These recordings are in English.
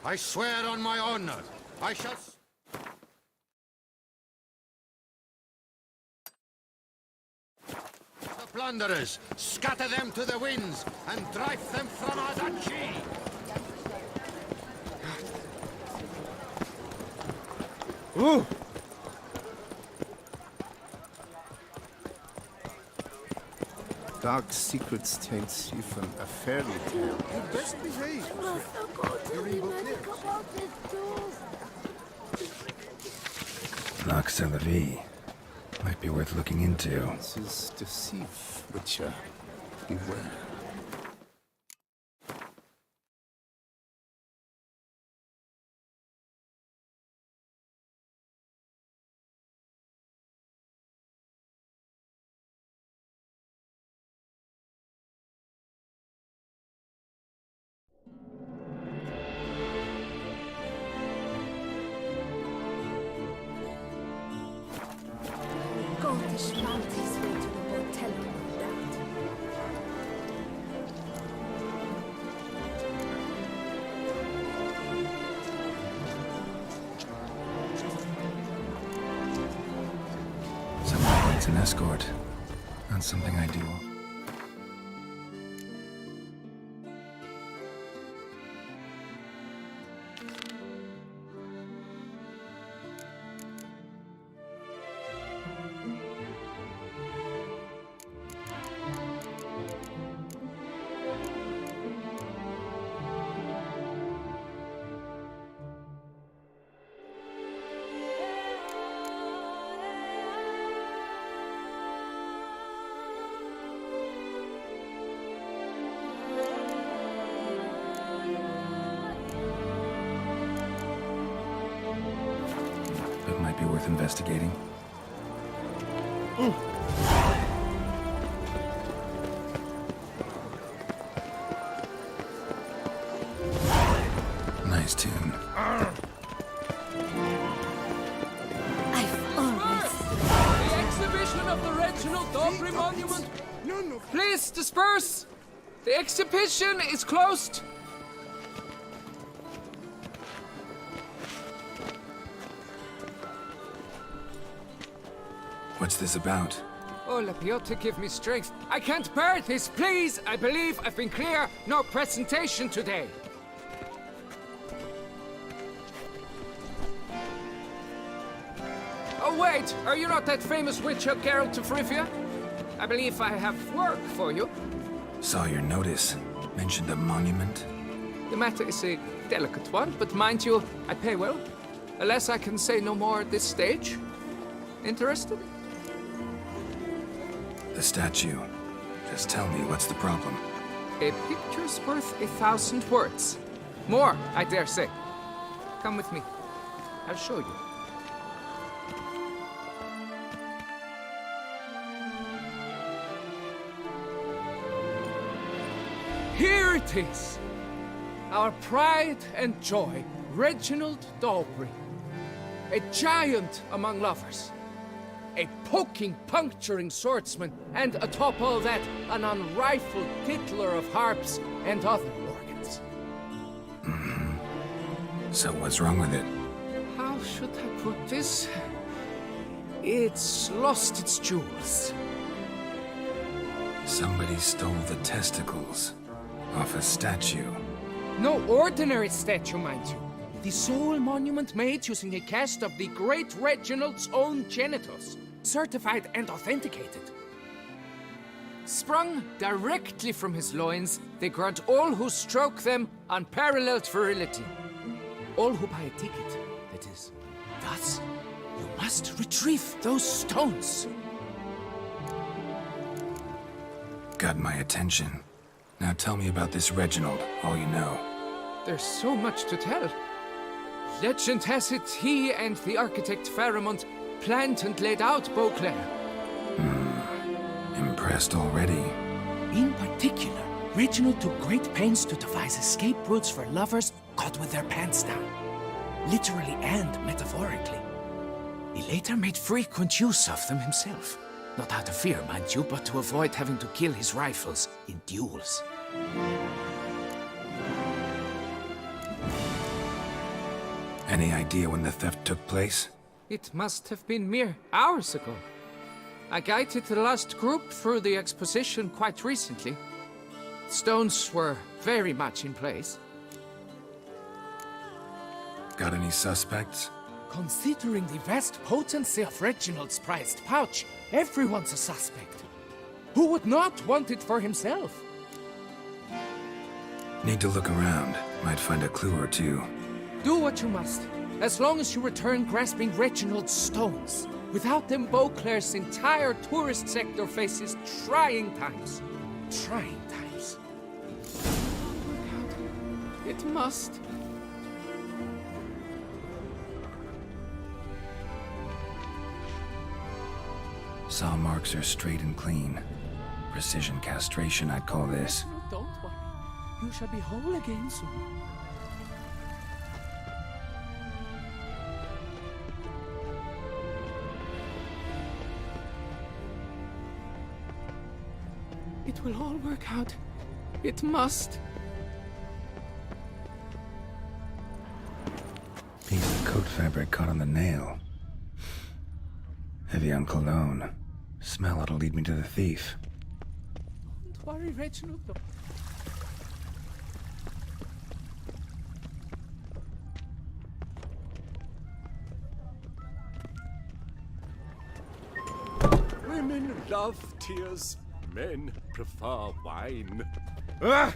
I swear on my honor, I shall... The plunderers, scatter them to the winds, and drive them from our duchy! Ooh! Dark secrets tells you from a fairy tale. You best behave. You're evil Lux de la Vie. Might be worth looking into. This is deceive, Witcher. Beware. Goldfish found his way to the hotel room that. Someone needs an escort. Not something I do. It might be worth investigating. Nice tune. I've always. The exhibition of the Reginald Dobry Monument. Please disperse. The exhibition is closed. What's this about? Oh, Lapiota, give me strength. I can't bear this, please. I believe I've been clear. No presentation today. Oh, wait. Are you not that famous witcher, Geralt of Rivia? I believe I have work for you. Saw your notice. Mentioned a monument. The matter is a delicate one, but mind you, I pay well. Alas, I can say no more at this stage. Interested? The statue. Just tell me, what's the problem? A picture's worth 1,000 words. More, I dare say. Come with me. I'll show you. Here it is! Our pride and joy, Reginald Dobry. A giant among lovers. A poking, puncturing swordsman, and atop all that, an unrifled tittler of harps and other organs. So what's wrong with it? How should I put this? It's lost its jewels. Somebody stole the testicles off a statue. No ordinary statue, mind you. The sole monument made using a cast of the great Reginald's own genitals, certified and authenticated. Sprung directly from his loins, they grant all who stroke them unparalleled virility. All who buy a ticket, that is. Thus, you must retrieve those stones. Got my attention. Now tell me about this Reginald, all you know. There's so much to tell. Legend has it he and the architect Faramond planned and laid out Beauclair. Impressed already? In particular, Reginald took great pains to devise escape routes for lovers caught with their pants down. Literally and metaphorically. He later made frequent use of them himself. Not out of fear, mind you, but to avoid having to kill his rivals in duels. Any idea when the theft took place? It must have been mere hours ago. I guided the last group through the exposition quite recently. Stones were very much in place. Got any suspects? Considering the vast potency of Reginald's prized pouch, everyone's a suspect. Who would not want it for himself? Need to look around. Might find a clue or two. Do what you must, as long as you return grasping Reginald's stones. Without them, Beauclair's entire tourist sector faces trying times. Trying times. It must. Saw marks are straight and clean. Precision castration, I'd call this. Reginald, don't worry. You shall be whole again soon. It will all work out. It must. Piece of coat fabric caught on the nail. Heavy on cologne. Smell it'll lead me to the thief. Don't worry, Reginald. Women love tears. Men prefer wine. Ah!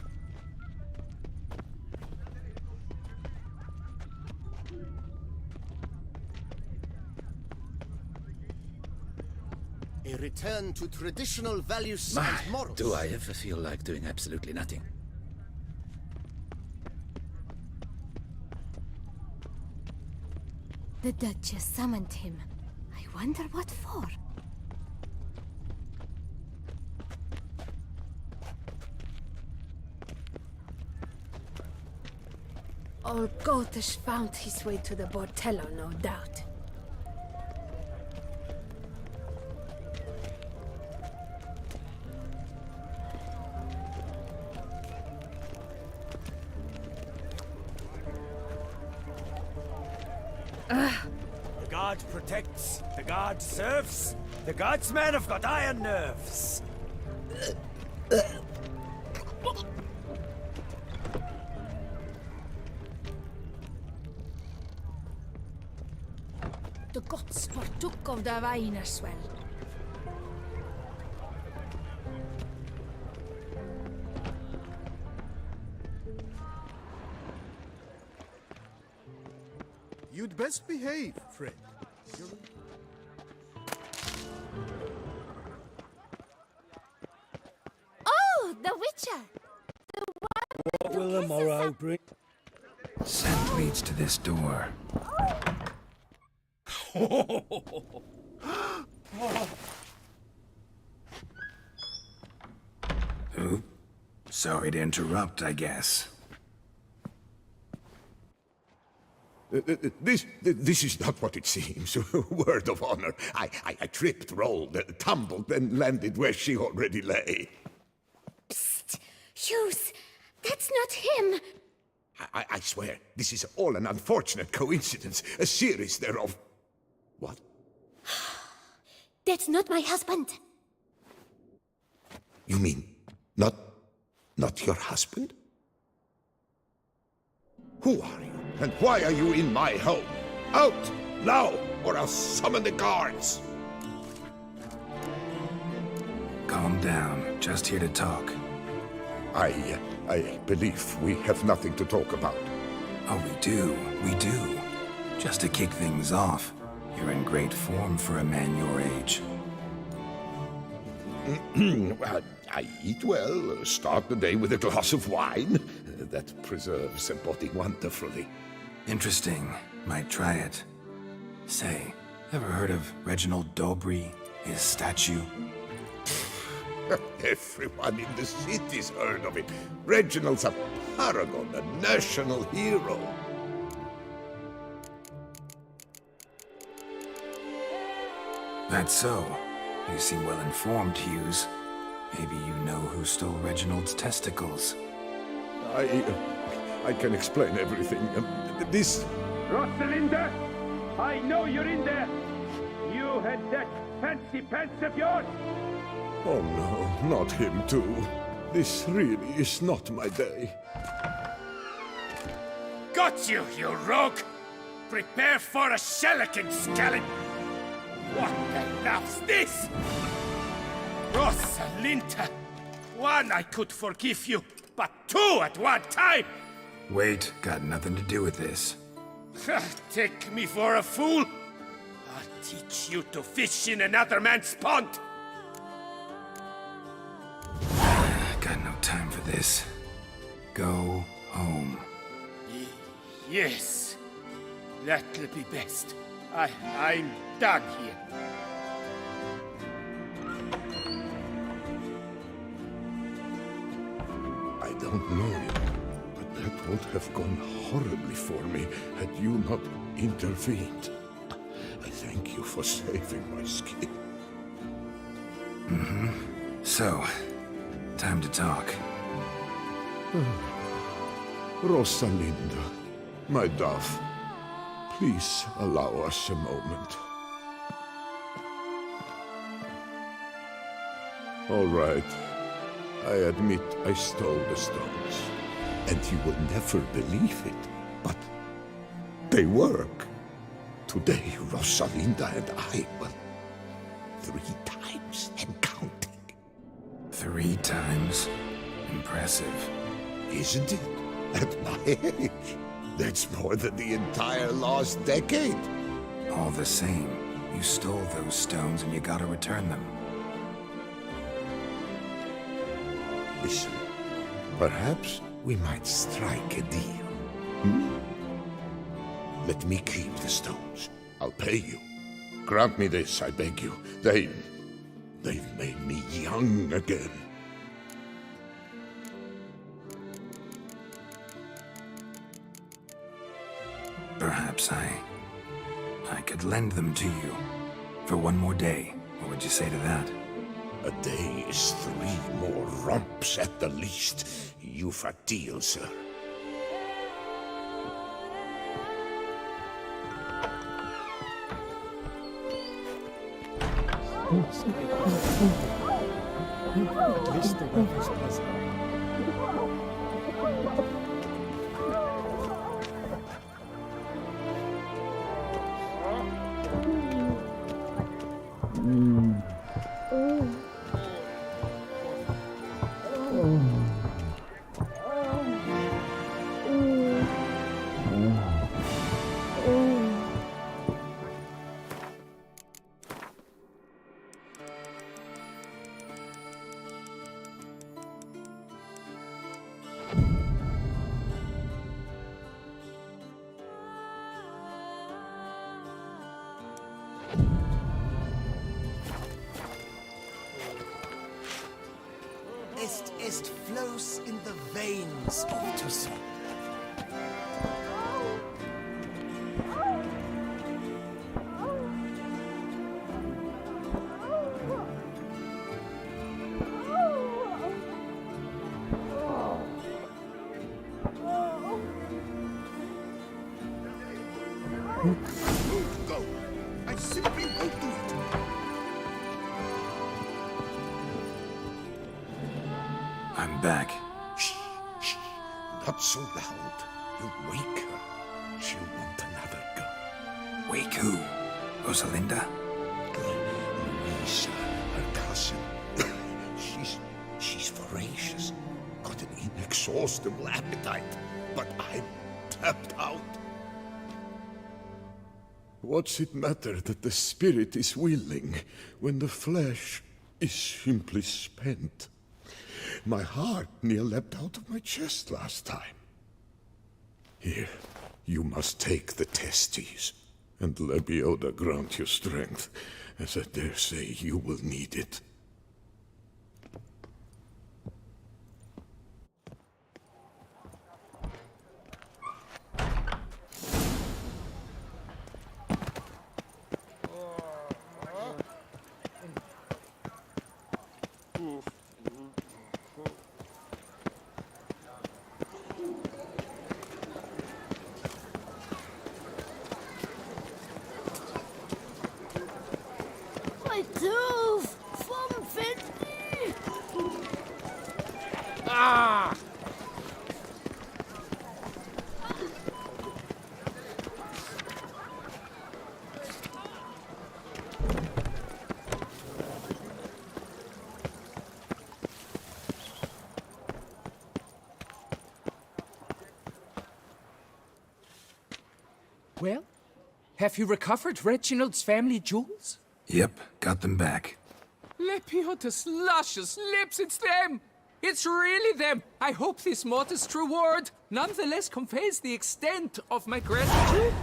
A return to traditional values and morals. Do I ever feel like doing absolutely nothing? The Duchess summoned him. I wonder what for. Old Gotish found his way to the Bordello, no doubt. The god protects, the god serves. The god's men have got iron nerves. The gods partook of the wine as well. You'd best behave, Fred. Oh, the Witcher! What will the morrow bring? Scent leads to this door. Who? Sorry to interrupt, I guess. This is not what it seems. Word of honor. I tripped, rolled, tumbled, then landed where she already lay. Psst! Hughes! That's not him! I swear, this is all an unfortunate coincidence. A series thereof. What? That's not my husband! You mean, not your husband? Who are you? And why are you in my home? Out! Now! Or I'll summon the guards! Calm down. Just here to talk. I believe we have nothing to talk about. Oh, we do. We do. Just to kick things off, you're in great form for a man your age. I eat well, start the day with a glass of wine. That preserves a body wonderfully. Interesting. Might try it. Say, ever heard of Reginald Dobry, his statue? Everyone in the city's heard of it. Reginald's a paragon, a national hero. That's so. You seem well informed, Hughes. Maybe you know who stole Reginald's testicles. I can explain everything. This Rosalinda, I know you're in there. You had that fancy pants of yours. Oh no, not him too. This really is not my day. Got you, you rogue! Prepare for a shellacking, scallop! What the laugh's this? Rosalinda! One, I could forgive you, but two at one time! Wait, got nothing to do with this. Take me for a fool? I'll teach you to fish in another man's pond! Got no time for this. Go home. Yes, that'll be best. I'm done here. I don't know you, but that would have gone horribly for me had you not intervened. I thank you for saving my skin. So, time to talk. Rosalinda, my dove, please allow us a moment. All right. I admit I stole the stones. And you will never believe it, but they work. Today, Rosalinda and I, well, 3 times and counting. 3 times? Impressive. Isn't it? At my age. That's more than the entire last decade. All the same, you stole those stones and you gotta return them. Listen, perhaps we might strike a deal. Let me keep the stones. I'll pay you. Grant me this, I beg you. They've made me young again. Perhaps I could lend them to you for 1 more day. What would you say to that? A day is 3 more romps at the least. You've a deal, sir. At least the weather's pleasant. Est flows in the veins of Toussaint. Go! I simply won't do it. I'm back. Shh, shh, not so loud. You'll wake her. She'll want another go. Wake who? Rosalinda? Louisa, her cousin. She's voracious. Got an inexhaustible appetite. But I'm tapped out. What's it matter that the spirit is willing when the flesh is simply spent? My heart near leapt out of my chest last time. Here, you must take the testes, and Lebioda grant you strength, as I dare say you will need it. Well, have you recovered Reginald's family jewels? Yep, got them back. Lepiotus' luscious lips, it's them! It's really them! I hope this modest reward nonetheless conveys the extent of my gratitude.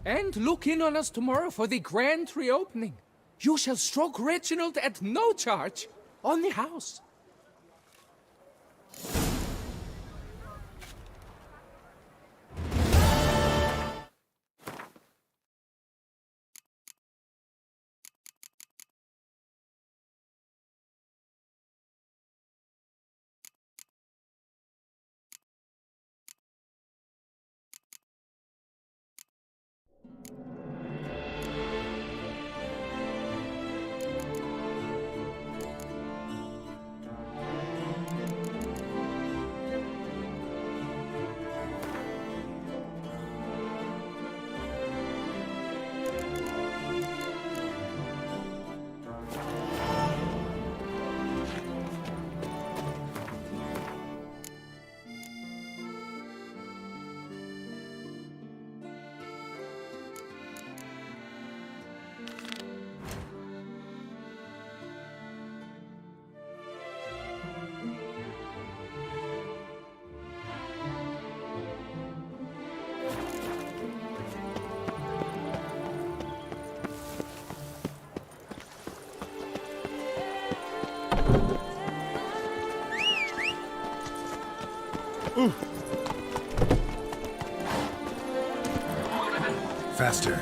And look in on us tomorrow for the grand reopening. You shall stroke Reginald at no charge on the house. Faster.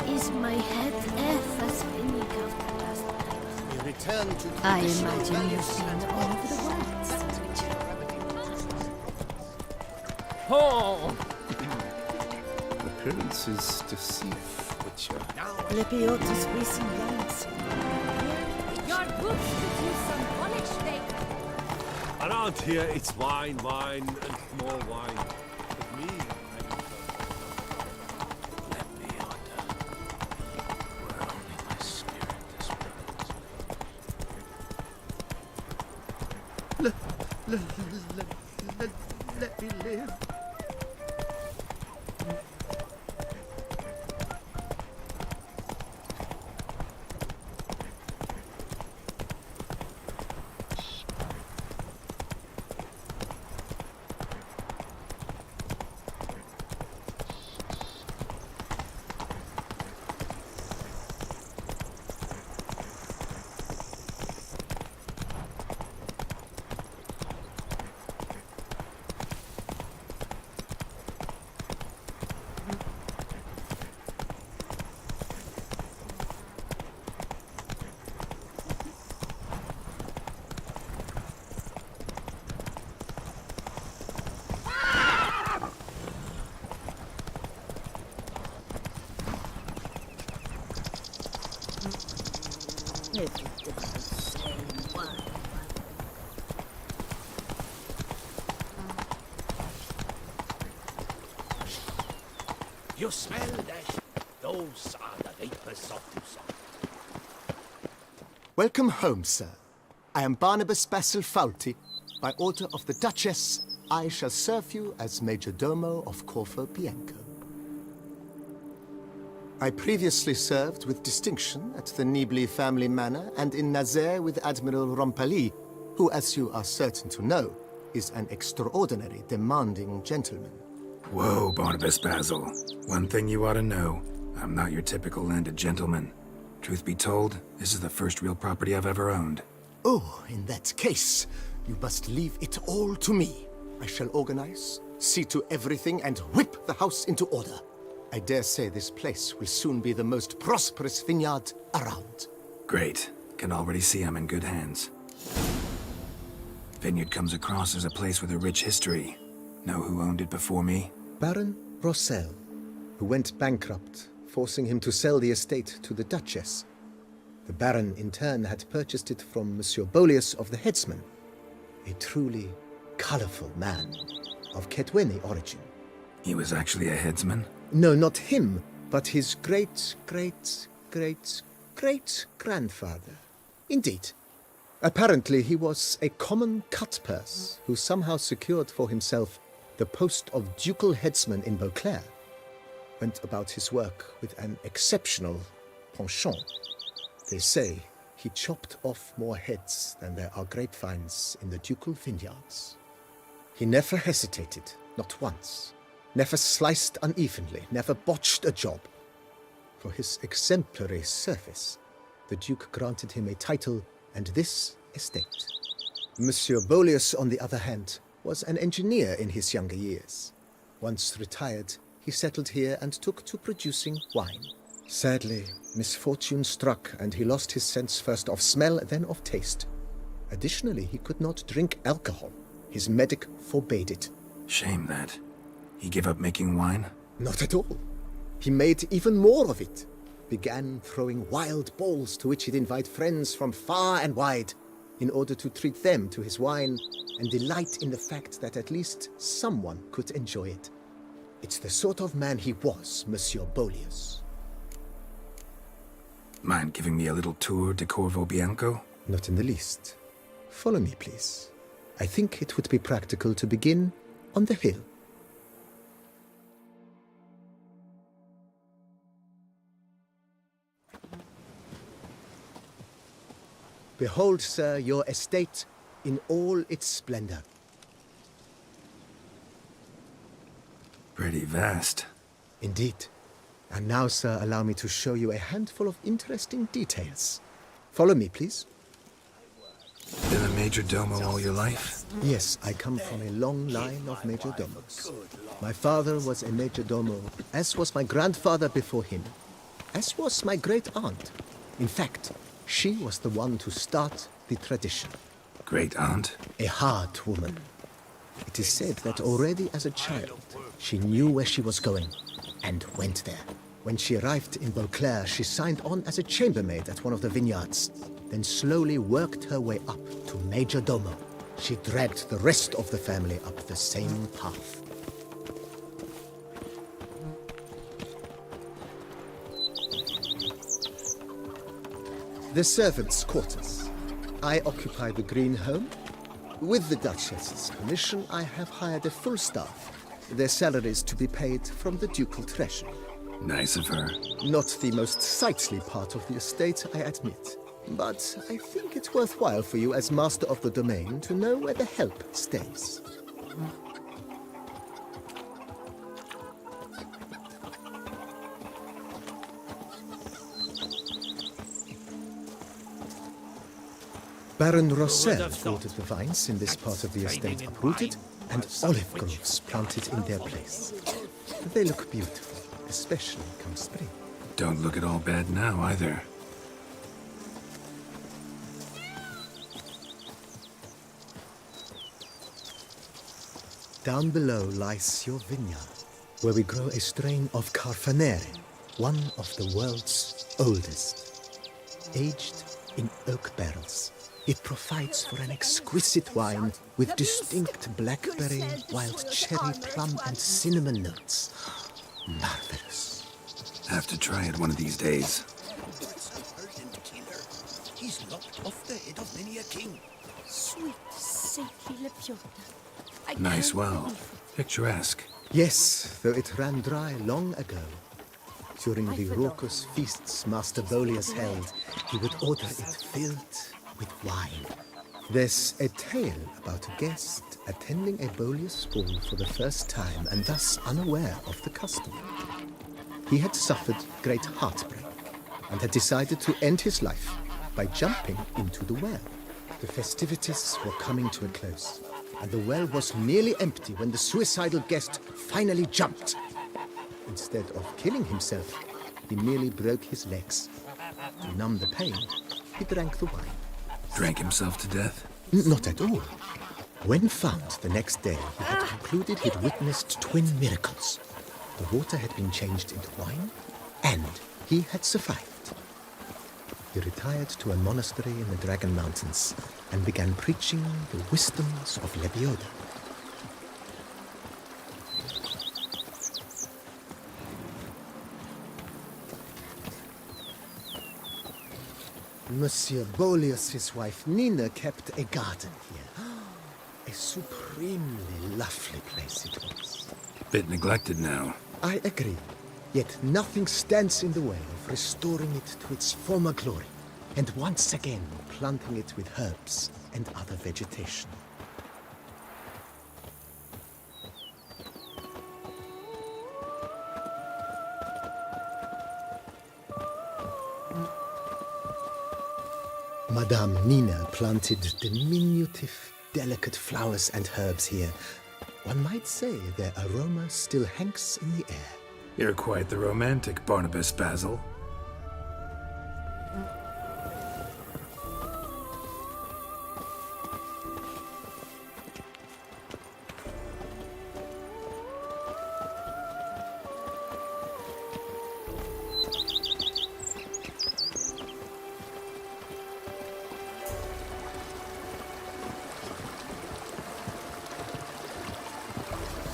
Is my head ever spinning after last night? We return to I traditional imagine you've values seen and all over the world. Oh! Appearances deceive, Witcher. Lepiotus recent lands. Your boots could use some polish, they. Around here, it's wine, wine, and more wine. With me, Let me order. Were only my spirit this Let me live. You smell that? Those are the vapors of Tucson. Welcome home, sir. I am Barnabas Basil Faulty. By order of the Duchess, I shall serve you as Major Domo of Corvo Bianco. I previously served with distinction at the Nibli family manor and in Nazaire with Admiral Rompali, who, as you are certain to know, is an extraordinary demanding gentleman. Whoa, Barnabas Basil. One thing you ought to know. I'm not your typical landed gentleman. Truth be told, this is the first real property I've ever owned. Oh, in that case, you must leave it all to me. I shall organize, see to everything, and whip the house into order. I dare say this place will soon be the most prosperous vineyard around. Great. Can already see I'm in good hands. Vineyard comes across as a place with a rich history. Know who owned it before me? Baron Rossel, who went bankrupt, forcing him to sell the estate to the Duchess. The Baron, in turn, had purchased it from Monsieur Bolius of the Headsman, a truly colorful man of Ketweni origin. He was actually a headsman? No, not him, but his great-great-great-great-grandfather. Indeed. Apparently, he was a common cut-purse who somehow secured for himself the post of ducal headsman in Beauclair, went about his work with an exceptional penchant. They say he chopped off more heads than there are grapevines in the ducal vineyards. He never hesitated, not once, never sliced unevenly, never botched a job. For his exemplary service, the Duke granted him a title and this estate. Monsieur Boleus, on the other hand, was an engineer in his younger years. Once retired, he settled here and took to producing wine. Sadly, misfortune struck and he lost his sense first of smell, then of taste. Additionally, he could not drink alcohol. His medic forbade it. Shame that. He gave up making wine? Not at all. He made even more of it. Began throwing wild balls to which he'd invite friends from far and wide in order to treat them to his wine and delight in the fact that at least someone could enjoy it. It's the sort of man he was, Monsieur Boleus. Mind giving me a little tour de Corvo Bianco? Not in the least. Follow me, please. I think it would be practical to begin on the hill. Behold, sir, your estate in all its splendor. Pretty vast. Indeed. And now, sir, allow me to show you a handful of interesting details. Follow me, please. Been a major domo all your life? Yes, I come from a long line of major domos. My father was a major domo, as was my grandfather before him, as was my great aunt. In fact, she was the one to start the tradition. Great aunt? A hard woman. It is said that already as a child, she knew where she was going and went there. When she arrived in Beauclair, she signed on as a chambermaid at one of the vineyards, then slowly worked her way up to major domo. She dragged the rest of the family up the same path. The servants' quarters. I occupy the green home. With the Duchess's permission, I have hired a full staff. Their salaries to be paid from the ducal treasury. Nice of her. Not the most sightly part of the estate, I admit. But I think it's worthwhile for you as master of the domain to know where the help stays. Baron Rossel ordered the vines in this part of the estate uprooted and olive groves planted in their place. They look beautiful, especially come spring. Don't look at all bad now, either. Down below lies your vineyard, where we grow a strain of Carfanere, one of the world's oldest. Aged in oak barrels, it provides for an exquisite wine with distinct blackberry, wild cherry, plum, and cinnamon notes. Marvelous. Have to try it one of these days. He's lopped off the head of many a king. Sweet, saintly Lepiota. Nice well. Picturesque. Yes, though it ran dry long ago. During the raucous feasts Master Boleus held, he would order it filled with wine. There's a tale about a guest attending a Boleus ball for the first time and thus unaware of the custom. He had suffered great heartbreak and had decided to end his life by jumping into the well. The festivities were coming to a close, and the well was nearly empty when the suicidal guest finally jumped. Instead of killing himself, he merely broke his legs. To numb the pain, he drank the wine. Drank himself to death? Not at all. When found the next day, he had concluded he'd witnessed twin miracles. The water had been changed into wine, and he had survived. He retired to a monastery in the Dragon Mountains and began preaching the wisdoms of Lebioda. Monsieur Boleus' wife Nina kept a garden here. A supremely lovely place it was. Bit neglected now. I agree. Yet nothing stands in the way of restoring it to its former glory, and once again planting it with herbs and other vegetation. Madame Nina planted diminutive, delicate flowers and herbs here. One might say their aroma still hangs in the air. You're quite the romantic, Barnabas Basil.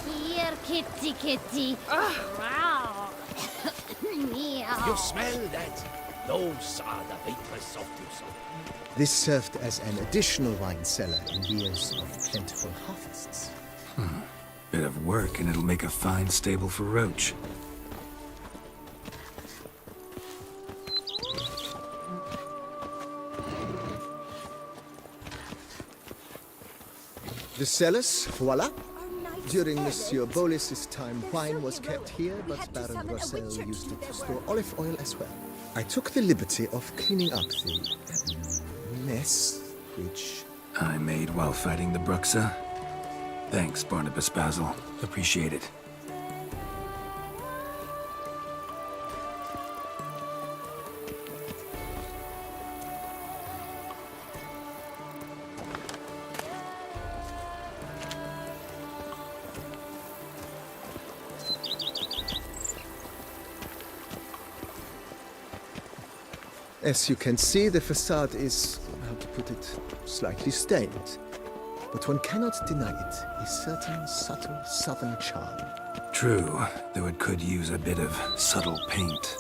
Here, kitty, kitty. Wow. Meow. You smell that? Those are the vapors of Tucson. This served as an additional wine cellar in years of plentiful harvests. Bit of work and it'll make a fine stable for Roach. The cellars, voila. During Monsieur Bolis's time, wine was kept here, but Baron Rossel used it to store olive oil as well. I took the liberty of cleaning up the mess, which... I made while fighting the Bruxa. Thanks, Barnabas Basil. Appreciate it. As you can see, the facade is, how to put it, slightly stained. But one cannot deny it, a certain subtle southern charm. True, though it could use a bit of subtle paint.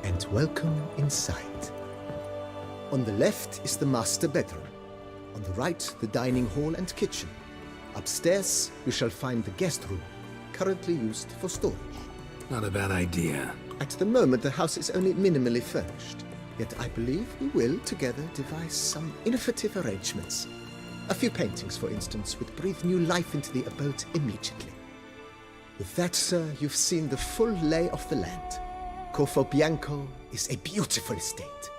And welcome inside. On the left is the master bedroom. On the right, the dining hall and kitchen. Upstairs, you shall find the guest room, currently used for storage. Not a bad idea. At the moment, the house is only minimally furnished. Yet I believe we will, together, devise some innovative arrangements. A few paintings, for instance, would breathe new life into the abode immediately. With that, sir, you've seen the full lay of the land. Corvo Bianco is a beautiful estate.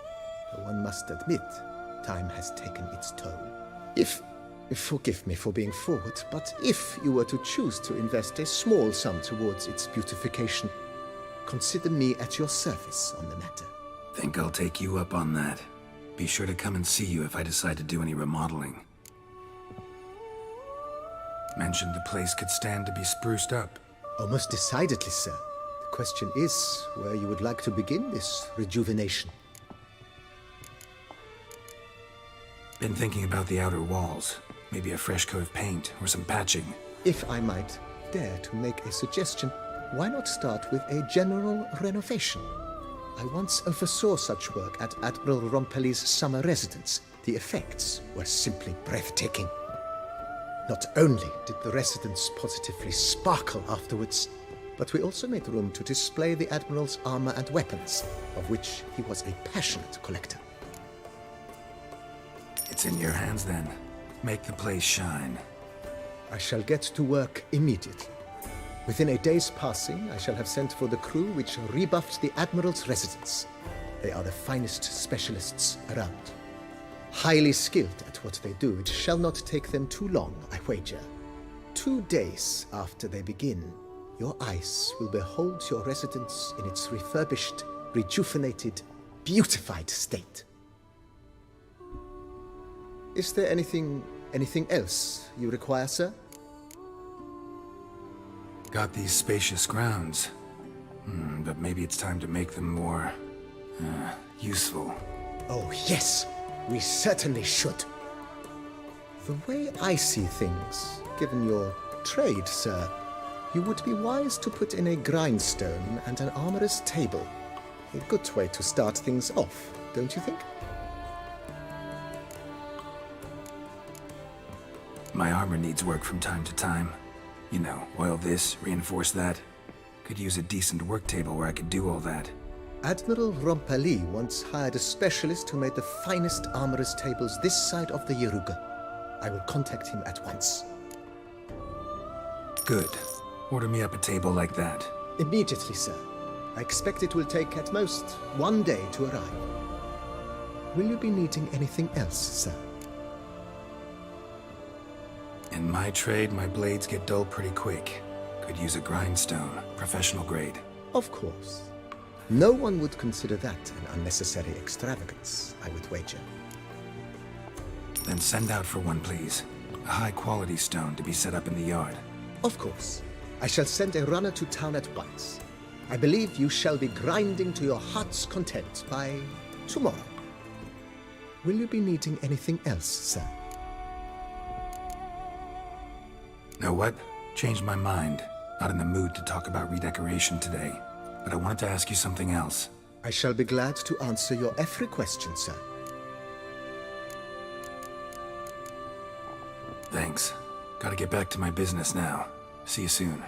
Though one must admit, time has taken its toll. Forgive me for being forward, but if you were to choose to invest a small sum towards its beautification, consider me at your service on the matter. Think I'll take you up on that. Be sure to come and see you if I decide to do any remodeling. Mentioned the place could stand to be spruced up. Oh, most decidedly, sir. The question is where you would like to begin this rejuvenation. Been thinking about the outer walls. Maybe a fresh coat of paint or some patching. If I might dare to make a suggestion, why not start with a general renovation? I once oversaw such work at Admiral Rompelli's summer residence. The effects were simply breathtaking. Not only did the residence positively sparkle afterwards, but we also made room to display the Admiral's armor and weapons, of which he was a passionate collector. It's in your hands then. Make the place shine. I shall get to work immediately. Within a day's passing, I shall have sent for the crew which rebuffed the Admiral's residence. They are the finest specialists around. Highly skilled at what they do, it shall not take them too long, I wager. 2 days after they begin, your eyes will behold your residence in its refurbished, rejuvenated, beautified state. Is there anything else you require, sir? Got these spacious grounds. But maybe it's time to make them more... useful. Oh, yes! We certainly should. The way I see things, given your trade, sir, You would be wise to put in a grindstone and an armorer's table. A good way to start things off, don't you think? My armor needs work from time to time. You know, oil this, reinforce that. Could use a decent work table where I could do all that. Admiral Rompali once hired a specialist who made the finest armorer's tables this side of the Yaruga. I will contact him at once. Good. Order me up a table like that. Immediately, sir. I expect it will take at most 1 day to arrive. Will you be needing anything else, sir? In my trade, my blades get dull pretty quick. Could use a grindstone, professional grade. Of course. No one would consider that an unnecessary extravagance, I would wager. Then send out for one, please. A high-quality stone to be set up in the yard. Of course. I shall send a runner to town at once. I believe you shall be grinding to your heart's content by tomorrow. Will you be needing anything else, sir? Know what? Changed my mind. Not in the mood to talk about redecoration today. But I wanted to ask you something else. I shall be glad to answer your every question, sir. Thanks. Gotta get back to my business now. See you soon.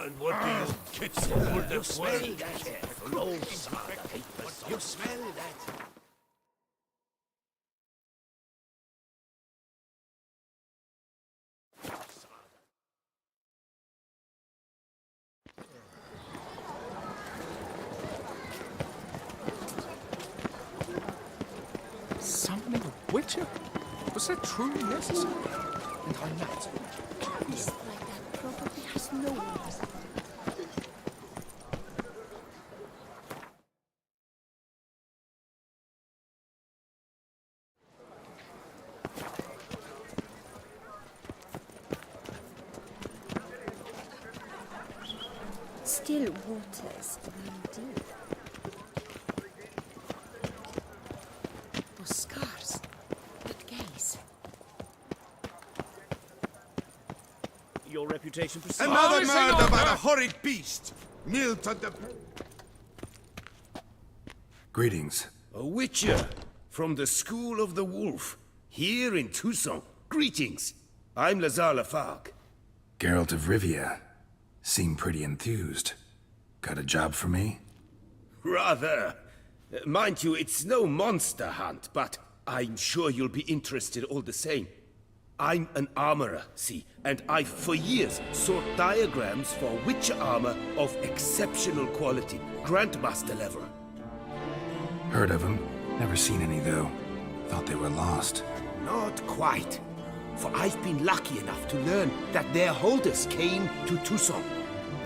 And what do you get for the smell that? You smell that? Summoning a witcher? Was that truly necessary? And I'm not. A beast like that probably has no one. Still waters run deep. Those scars. But gaze. Your reputation precedes. Another missing murder by order! the horrid beast! Milton the... Greetings. A witcher from the School of the Wolf, here in Tucson. Greetings. I'm Lazar Lafargue. Geralt of Rivia. Seem pretty enthused. Got a job for me? Rather. Mind you, it's no monster hunt, but I'm sure you'll be interested all the same. I'm an armorer, see, and I've for years sought diagrams for Witcher armor of exceptional quality, Grandmaster level. Heard of them. Never seen any, though. Thought they were lost. Not quite. For I've been lucky enough to learn that their holders came to Tucson.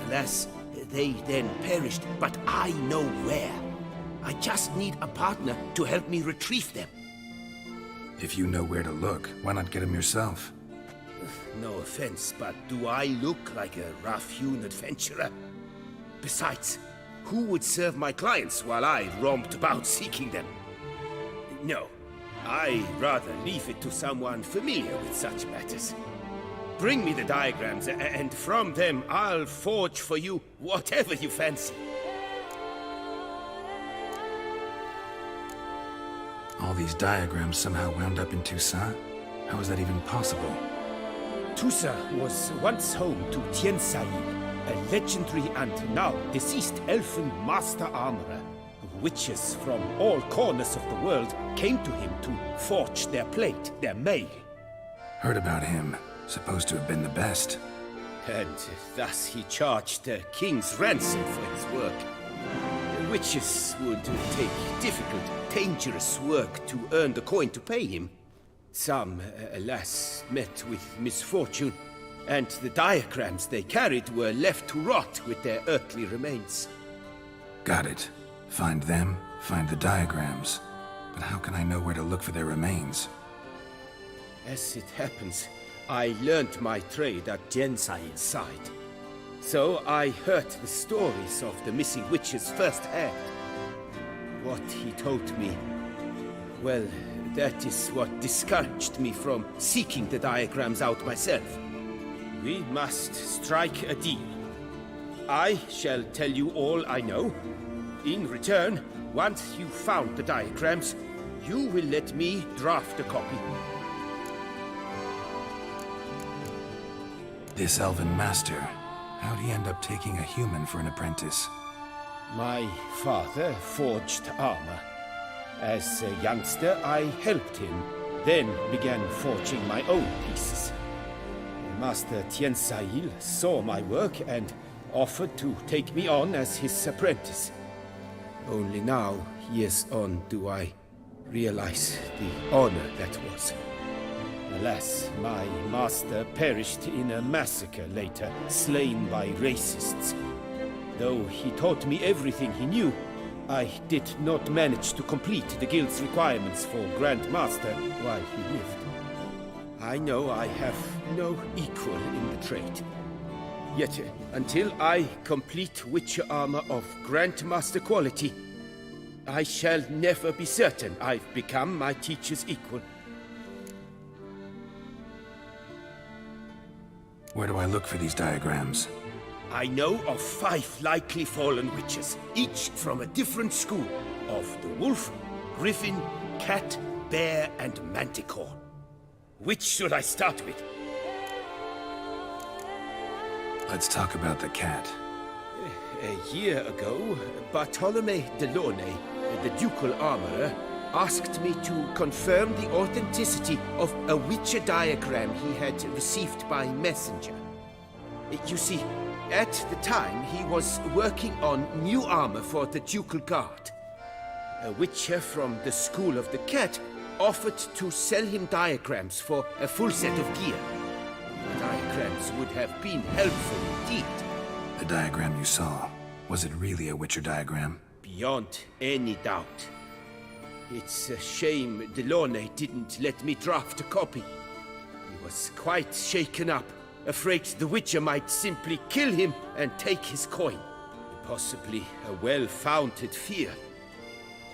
Alas, they then perished, but I know where. I just need a partner to help me retrieve them. If you know where to look, why not get them yourself? No offense, but do I look like a rough-hewn adventurer? Besides, who would serve my clients while I romped about seeking them? No, I'd rather leave it to someone familiar with such matters. Bring me the diagrams, and from them I'll forge for you whatever you fancy. All these diagrams somehow wound up in Toussaint? How is that even possible? Toussaint was once home to Tien Sail, a legendary and now deceased elfin master armorer. Witches from all corners of the world came to him to forge their plate, their mail. Heard about him. Supposed to have been the best. And thus he charged the king's ransom for his work. Witches would take difficult, dangerous work to earn the coin to pay him. Some, alas, met with misfortune, and the diagrams they carried were left to rot with their earthly remains. Got it. Find them, find the diagrams. But how can I know where to look for their remains? As it happens, I learned my trade at Tien Sail's side. So I heard the stories of the missing witches firsthand. What he told me, well, that is what discouraged me from seeking the diagrams out myself. We must strike a deal. I shall tell you all I know. In return, once you've found the diagrams, you will let me draft a copy. This elven master, how'd he end up taking a human for an apprentice? My father forged armor. As a youngster, I helped him, then began forging my own pieces. Master Tien Sail saw my work and offered to take me on as his apprentice. Only now, years on, do I realize the honor that was. Alas, my master perished in a massacre later, slain by racists. Though he taught me everything he knew, I did not manage to complete the guild's requirements for Grand Master while he lived. I know I have no equal in the trade. Yet, until I complete Witcher armor of Grandmaster quality, I shall never be certain I've become my teacher's equal. Where do I look for these diagrams? I know of 5 likely fallen witches, each from a different school of the wolf, griffin, cat, bear, and manticore. Which should I start with? Let's talk about the cat. A year ago, Bartolome Delaunay, the ducal armorer, asked me to confirm the authenticity of a Witcher diagram he had received by messenger. You see, at the time he was working on new armor for the ducal guard. A Witcher from the School of the Cat offered to sell him diagrams for a full set of gear. The diagrams would have been helpful indeed. The diagram you saw, was it really a Witcher diagram? Beyond any doubt. It's a shame Delaunay didn't let me draft a copy. He was quite shaken up, afraid the Witcher might simply kill him and take his coin. Possibly a well-founded fear.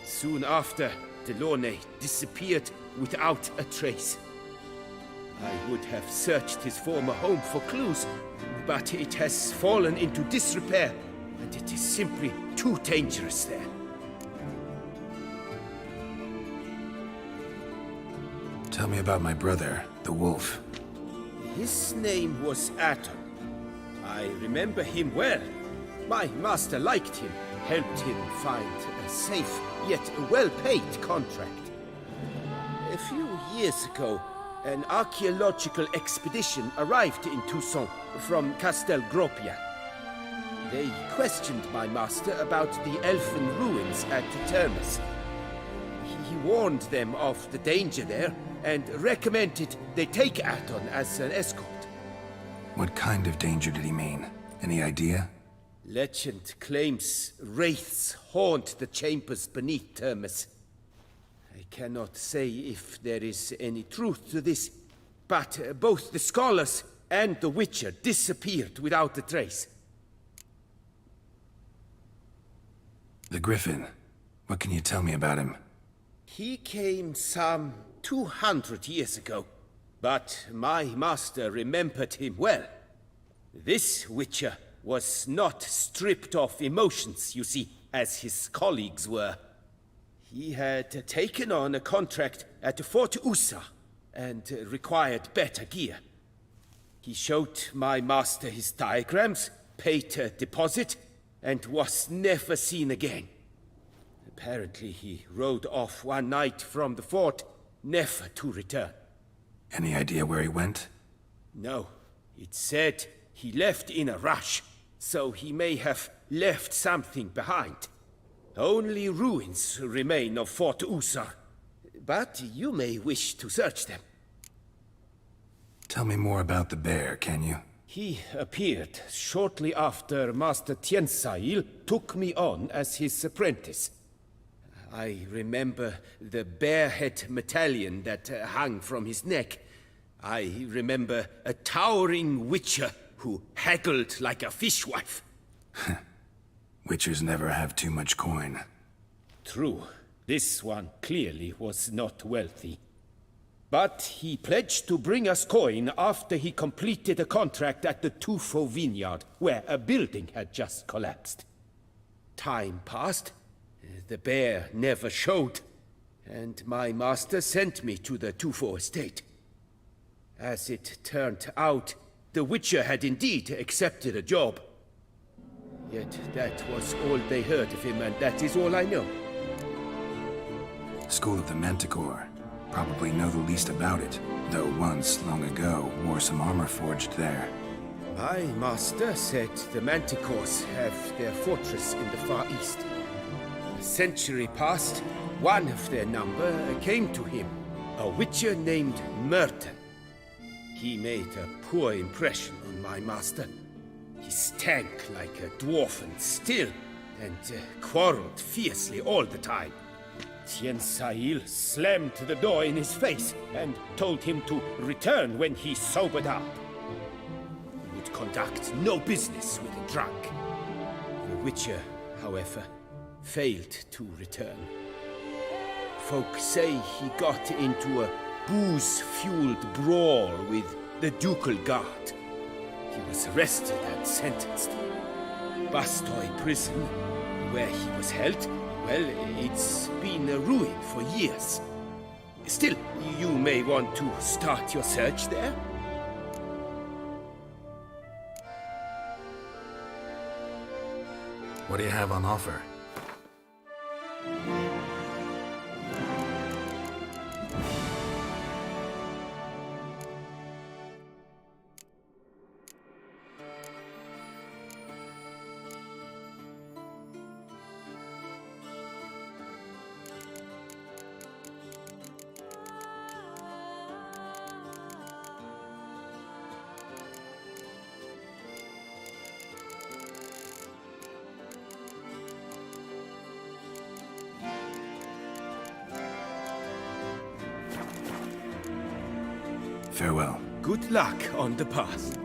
Soon after, Delaunay disappeared without a trace. I would have searched his former home for clues, but it has fallen into disrepair, and it is simply too dangerous there. Tell me about my brother, the wolf. His name was Aton. I remember him well. My master liked him, helped him find a safe yet well-paid contract. A few years ago, an archaeological expedition arrived in Toussaint from Castel Gropia. They questioned my master about the elfin ruins at Termes. He warned them of the danger there and recommended they take Aton as an escort. What kind of danger did he mean? Any idea? Legend claims wraiths haunt the chambers beneath Termes. I cannot say if there is any truth to this, but both the scholars and the Witcher disappeared without a trace. The Griffin. What can you tell me about him? He came some 200 years ago, but my master remembered him well. This Witcher was not stripped of emotions, you see, as his colleagues were. He had taken on a contract at Fort Usa and required better gear. He showed my master his diagrams, paid a deposit, and was never seen again. Apparently he rode off one night from the fort, never to return. Any idea where he went? No, it said he left in a rush, so he may have left something behind. Only ruins remain of Fort Usar, but you may wish to search them. Tell me more about the bear, can you? He appeared shortly after Master Tiensail took me on as his apprentice. I remember the bear-head medallion that hung from his neck. I remember a towering witcher who haggled like a fishwife. Witchers never have too much coin. True. This one clearly was not wealthy. But he pledged to bring us coin after he completed a contract at the Tufo vineyard, where a building had just collapsed. Time passed. The bear never showed, and my master sent me to the Tufo estate. As it turned out, the Witcher had indeed accepted a job. Yet that was all they heard of him, and that is all I know. School of the Manticore. Probably know the least about it, though once, long ago, wore some armor forged there. My master said the Manticores have their fortress in the Far East. A century passed, one of their number came to him, a witcher named Merton. He made a poor impression on my master. He stank like a dwarfen still, and quarreled fiercely all the time. Tiensail slammed the door in his face and told him to return when he sobered up. He would conduct no business with a drunk. The Witcher, however, failed to return. Folk say he got into a booze-fueled brawl with the Ducal Guard. He was arrested and sentenced. Bastoy prison, where he was held, well, it's been a ruin for years. Still, you may want to start your search there. What do you have on offer? Farewell. Good luck on the path.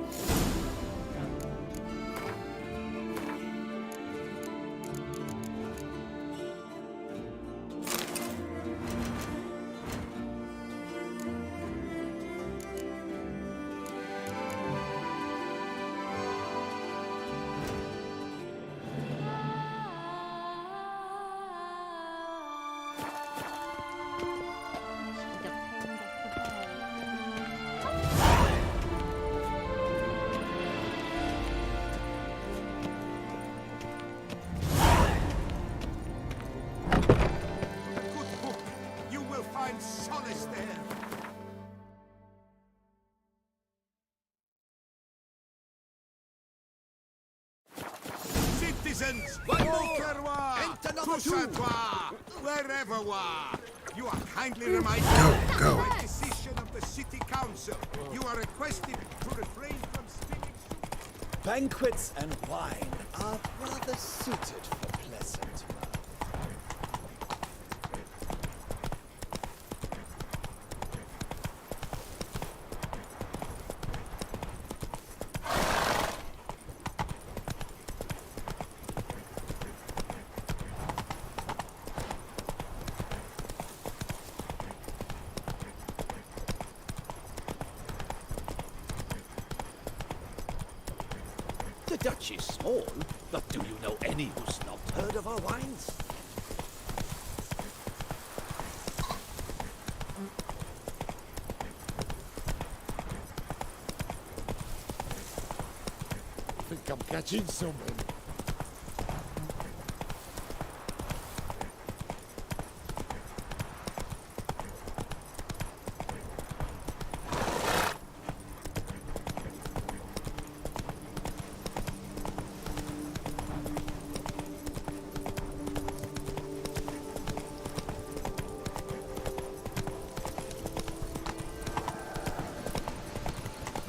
find solace there. Citizens, Auxerrois, Toussaint, wherever wa, you are kindly reminded Go. by decision of the city council. You are requested to refrain from spilling soup. Banquets and wine are rather suited for pleasant mirth. The Dutch is small, but do you know any who's not heard of our wines? I think I'm catching someone.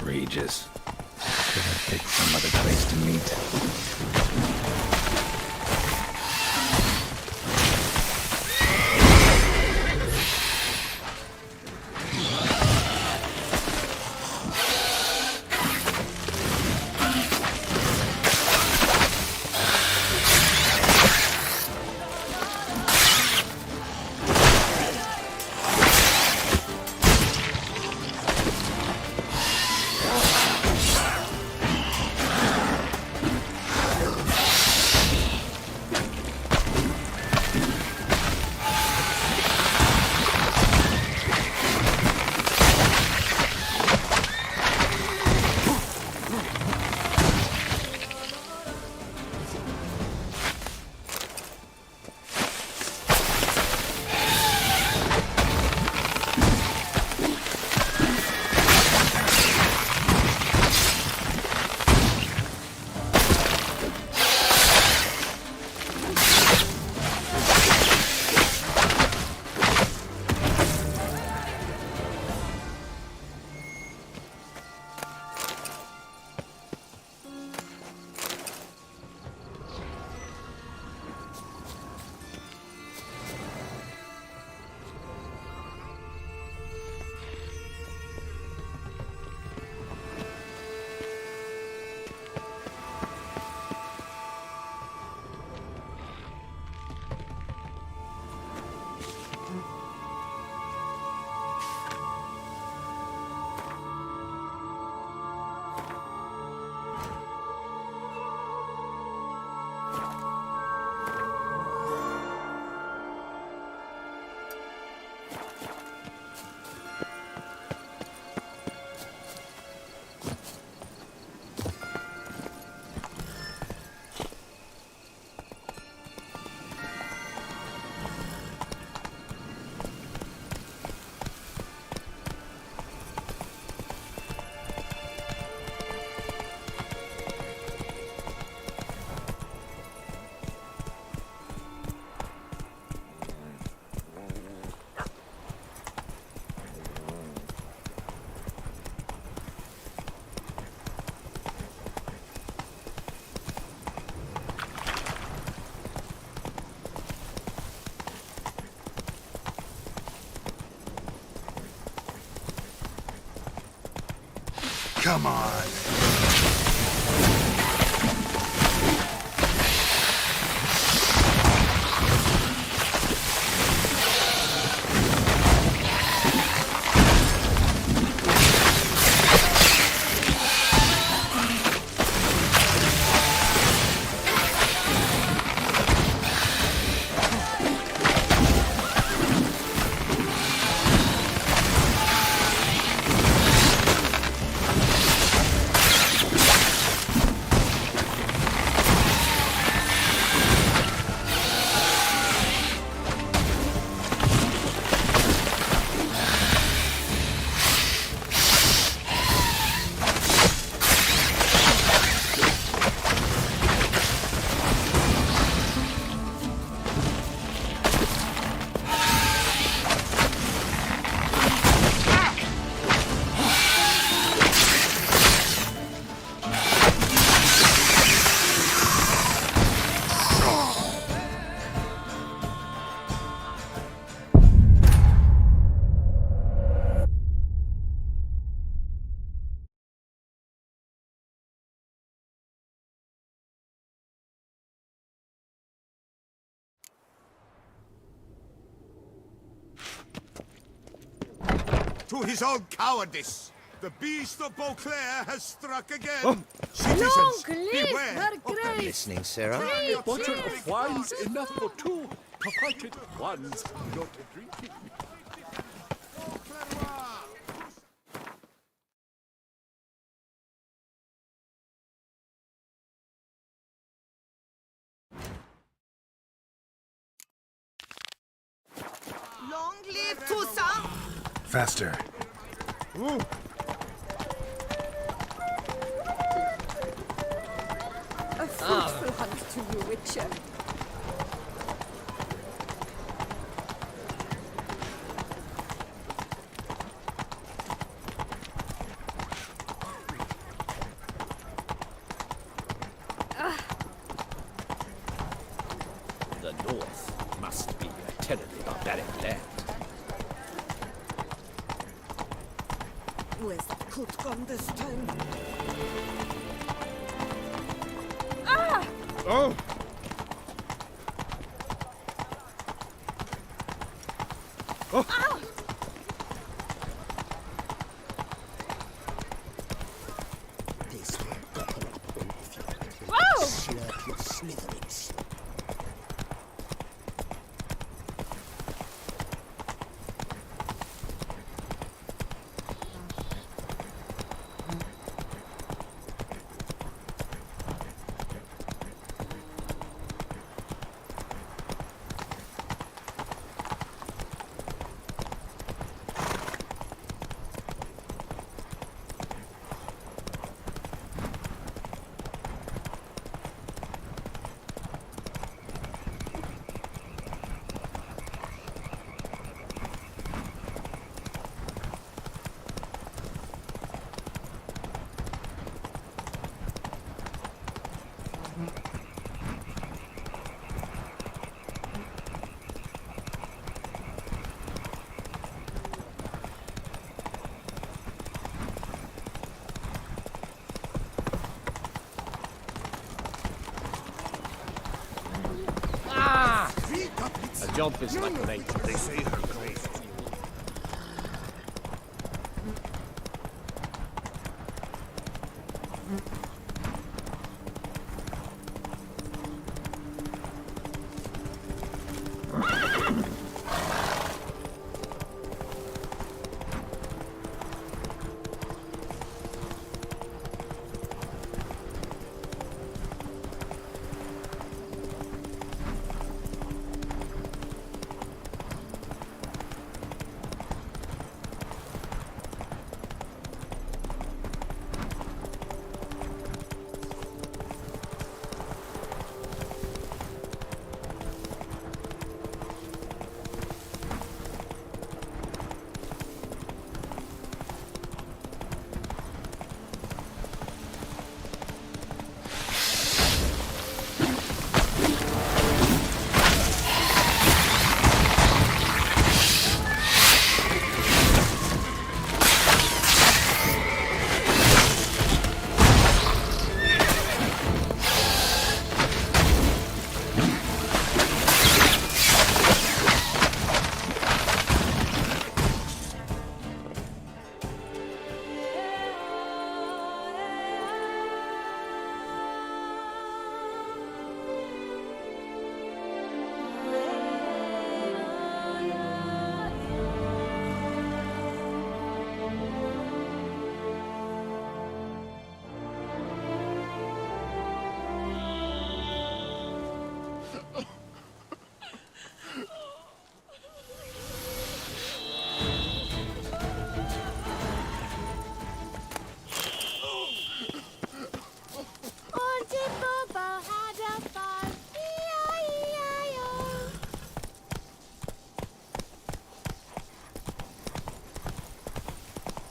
Regis. Should have picked some other place to meet. Come on. to his own cowardice. The beast of Beauclair has struck again. Citizens, Long live beware her of the grace! Listening, Sarah? Three Bottle cheers. of wine's enough for two. To fight it one's not drinking. Long live Toussaint! Faster. A fruitful hunt to you, Witcher. The North must be a terribly barbaric land. Where's the coot gone this time? Oh! This will buckle up if you Whoa! slurp your slitherings. A jump is like an angel. They say her grace.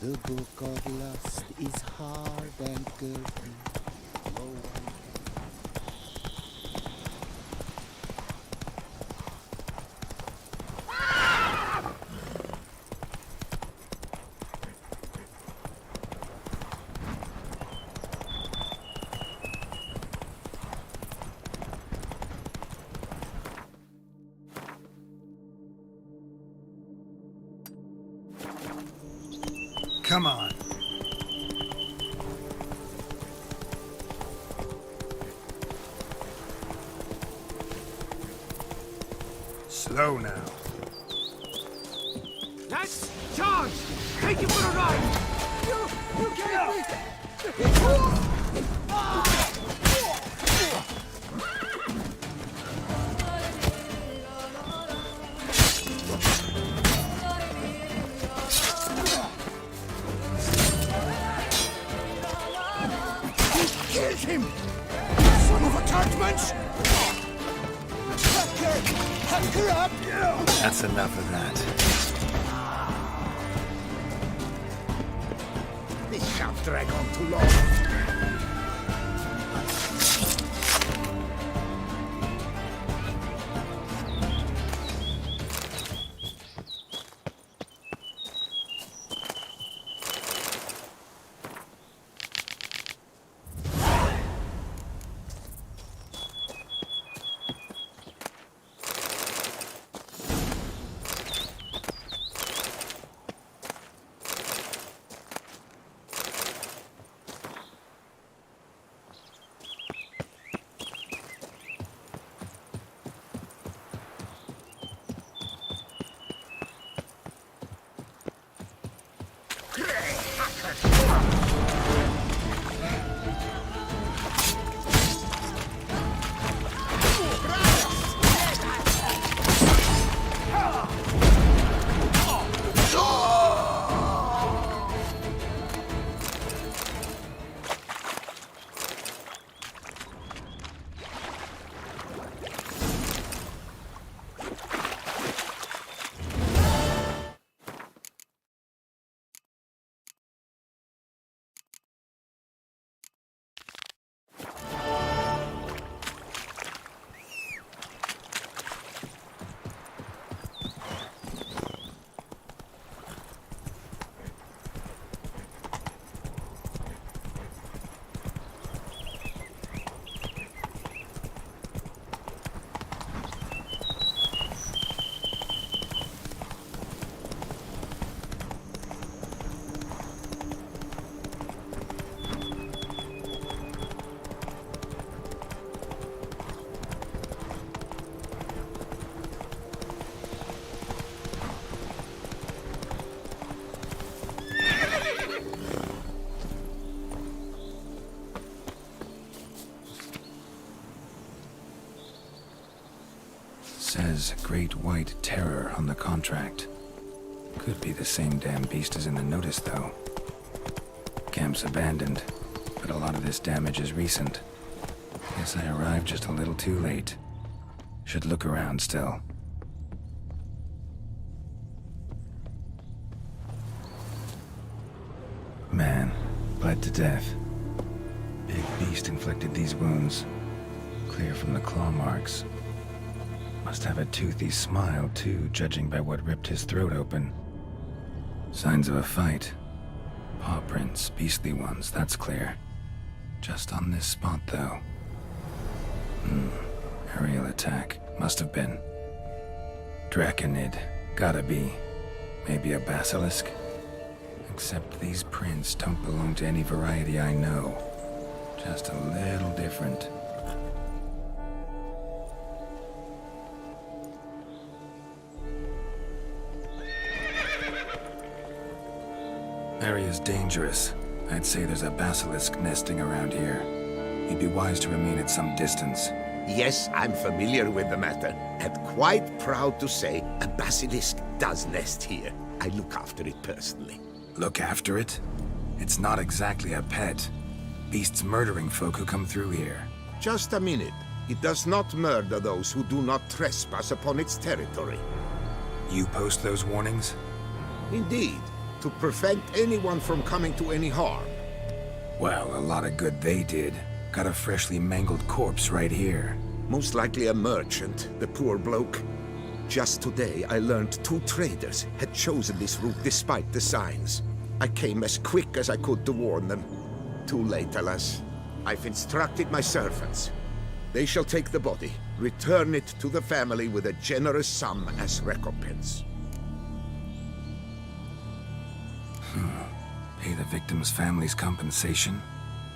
The book of lust is hard and girthy. No one Come on. Slow now. Let's charge! Take him for a ride! You gave me... Kill him! Son of attachments! Hacker up! That's enough of that. This shan't drag on too long. Says Great White Terror on the contract. Could be the same damn beast as in the notice, though. Camp's abandoned, but a lot of this damage is recent. Guess I arrived just a little too late. Should look around still. Man, bled to death. Big beast inflicted these wounds. Clear from the claw marks. Must have a toothy smile, too, judging by what ripped his throat open. Signs of a fight. Paw prints, beastly ones, that's clear. Just on this spot, though. Aerial attack. Must have been. Draconid. Gotta be. Maybe a basilisk? Except these prints don't belong to any variety I know. Just a little different. Area's dangerous. I'd say there's a basilisk nesting around here. You'd be wise to remain at some distance. Yes, I'm familiar with the matter, and quite proud to say a basilisk does nest here. I look after it personally. Look after it? It's not exactly a pet. Beasts murdering folk who come through here. Just a minute. It does not murder those who do not trespass upon its territory. You post those warnings? Indeed, to prevent anyone from coming to any harm. Well, a lot of good they did. Got a freshly mangled corpse right here. Most likely a merchant, the poor bloke. Just today, I learned 2 traders had chosen this route despite the signs. I came as quick as I could to warn them. Too late, alas. I've instructed my servants. They shall take the body, return it to the family with a generous sum as recompense. Pay the victims' families compensation?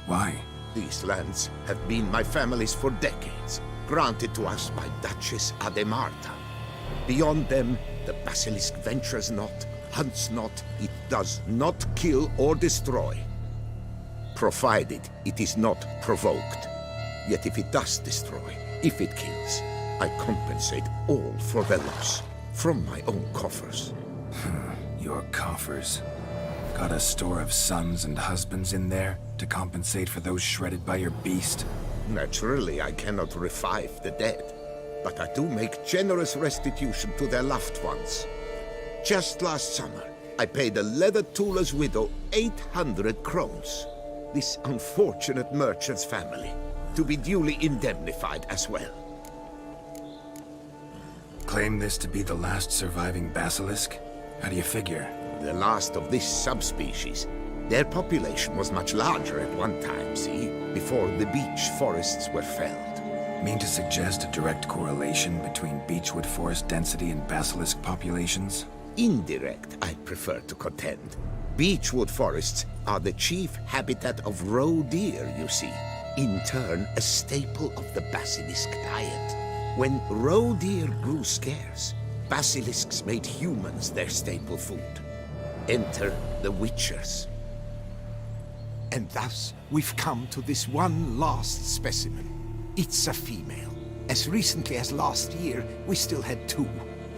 Why? These lands have been my family's for decades, granted to us by Duchess Ademarta. Beyond them, the Basilisk ventures not, hunts not, it does not kill or destroy. Provided it is not provoked. Yet if it does destroy, if it kills, I compensate all for the loss, from my own coffers. Your coffers. Got a store of sons and husbands in there to compensate for those shredded by your beast? Naturally, I cannot revive the dead, but I do make generous restitution to their loved ones. Just last summer, I paid a leather tooler's widow 800 crowns. This unfortunate merchant's family, to be duly indemnified as well. Claim this to be the last surviving basilisk? How do you figure? The last of this subspecies. Their population was much larger at one time, see? Before the beech forests were felled. Mean to suggest a direct correlation between beechwood forest density and basilisk populations? Indirect, I prefer to contend. Beechwood forests are the chief habitat of roe deer, you see. In turn, a staple of the basilisk diet. When roe deer grew scarce, basilisks made humans their staple food. Enter the Witchers. And thus, we've come to this one last specimen. It's a female. As recently as last year, we still had 2.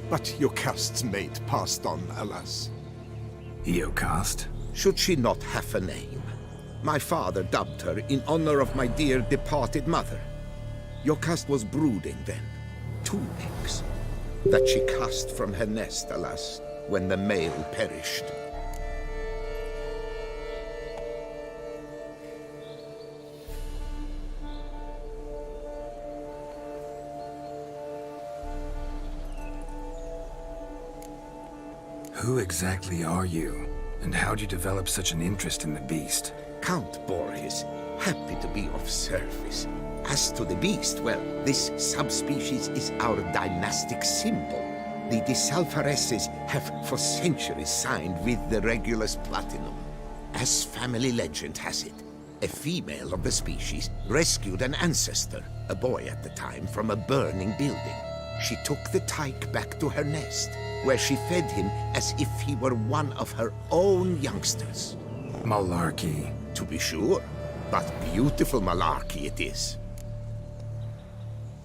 But Jocast's mate passed on, alas. Jocast? Should she not have a name? My father dubbed her in honor of my dear departed mother. Jocast was brooding then. 2 eggs. That she cast from her nest, alas, when the male perished. Who exactly are you? And how'd you develop such an interest in the beast? Count Borges, happy to be of service. As to the beast, well, this subspecies is our dynastic symbol. The Disalfareses have for centuries signed with the Regulus Platinum. As family legend has it, a female of the species rescued an ancestor, a boy at the time, from a burning building. She took the tyke back to her nest, where she fed him as if he were one of her own youngsters. Malarkey. To be sure, but beautiful malarkey it is.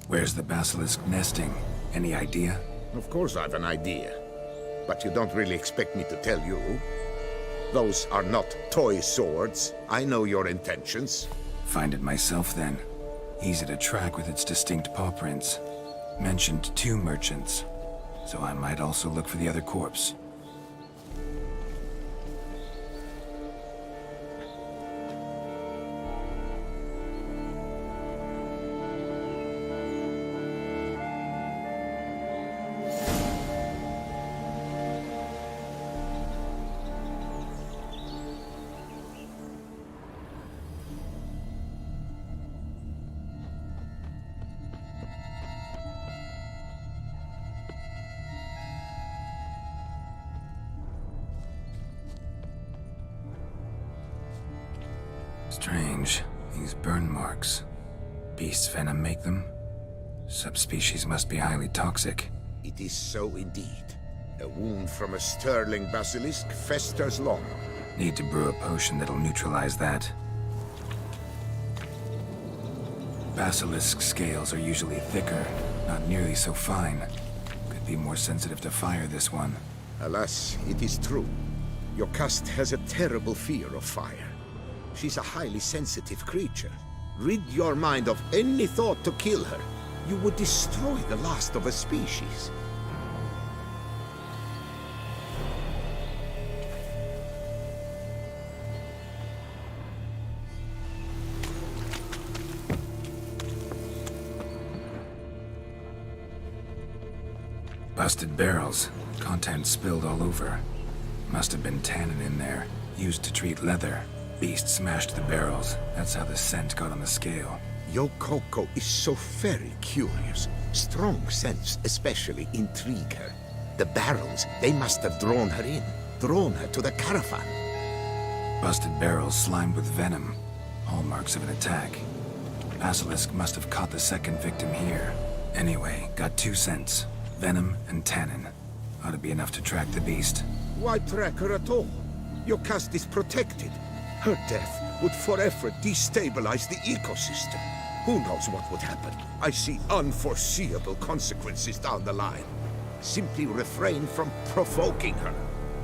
Where's the basilisk nesting? Any idea? Of course I've an idea, but you don't really expect me to tell you. Those are not toy swords. I know your intentions. Find it myself then. Easy to track with its distinct paw prints. Mentioned 2 merchants, so I might also look for the other corpse. Strange. These burn marks. Beast's venom make them? Subspecies must be highly toxic. It is so indeed. A wound from a sterling basilisk festers long. Need to brew a potion that'll neutralize that. Basilisk scales are usually thicker, not nearly so fine. Could be more sensitive to fire, this one. Alas, it is true. Jocast has a terrible fear of fire. She's a highly sensitive creature. Rid your mind of any thought to kill her. You would destroy the last of a species. Busted barrels. Contents spilled all over. Must have been tannin in there. Used to treat leather. Beast smashed the barrels. That's how the scent got on the scale. Yokoko is so very curious. Strong scents especially intrigue her. The barrels, they must have drawn her in. Drawn her to the caravan. Busted barrels slimed with venom. Hallmarks of an attack. Basilisk must have caught the second victim here. Anyway, got 2 cents. Venom and tannin. Ought to be enough to track the beast. Why track her at all? Your caste is protected. Her death would forever destabilize the ecosystem. Who knows what would happen? I see unforeseeable consequences down the line. Simply refrain from provoking her.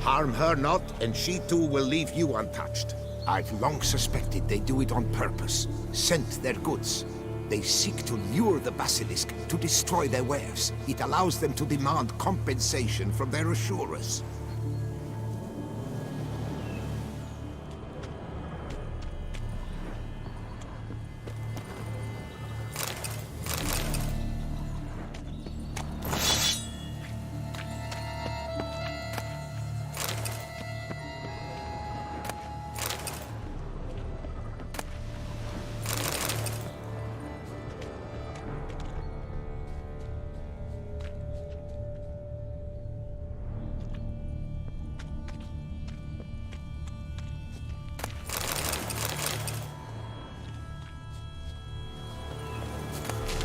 Harm her not, and she too will leave you untouched. I've long suspected they do it on purpose. Scent their goods. They seek to lure the basilisk to destroy their wares. It allows them to demand compensation from their assurers.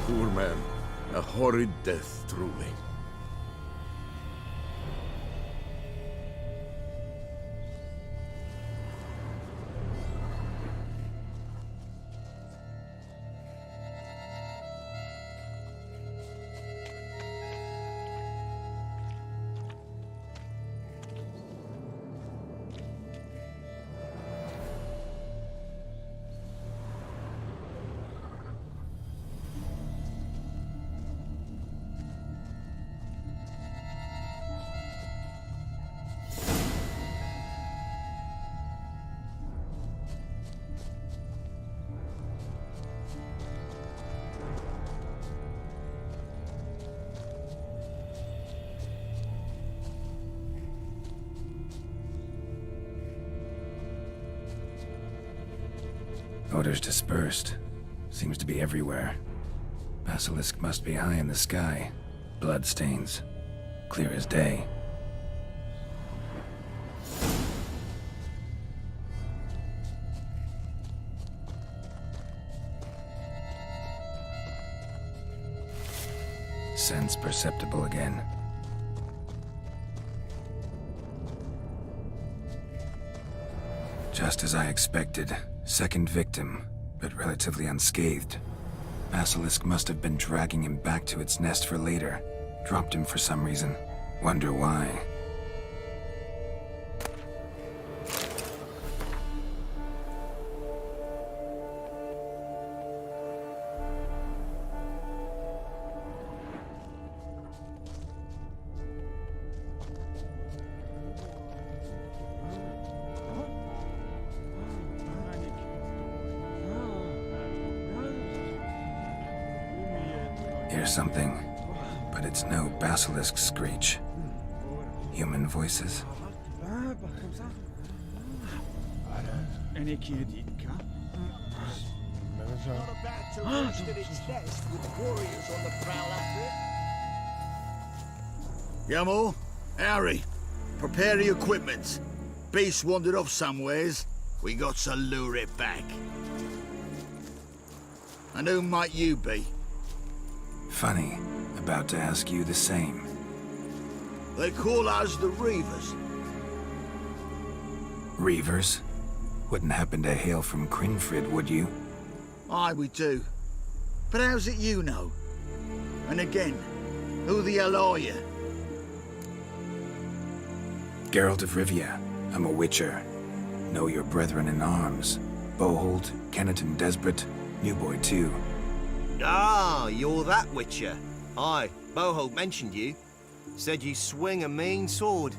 Poor man. A horrid death, truly. Odors dispersed. Seems to be everywhere. Basilisk must be high in the sky. Blood stains. Clear as day. Sense perceptible again. Just as I expected. Second victim, but relatively unscathed. Basilisk must have been dragging him back to its nest for later. Dropped him for some reason. Wonder why. Hear something, but it's no basilisk screech. Human voices. Yamo, Harry, prepare the equipment. Beast wandered off somewheres. We got to lure it back. And who might you be? Funny. About to ask you the same. They call us the Reavers. Reavers? Wouldn't happen to hail from Crinfrid, would you? Aye, we do. But how's it you know? And again, who the hell are you? Geralt of Rivia. I'm a witcher. Know your brethren in arms. Boholt, Kenneton Desbret, New Boy too. Ah, you're that witcher. Aye, Boholt mentioned you. Said you swing a mean sword.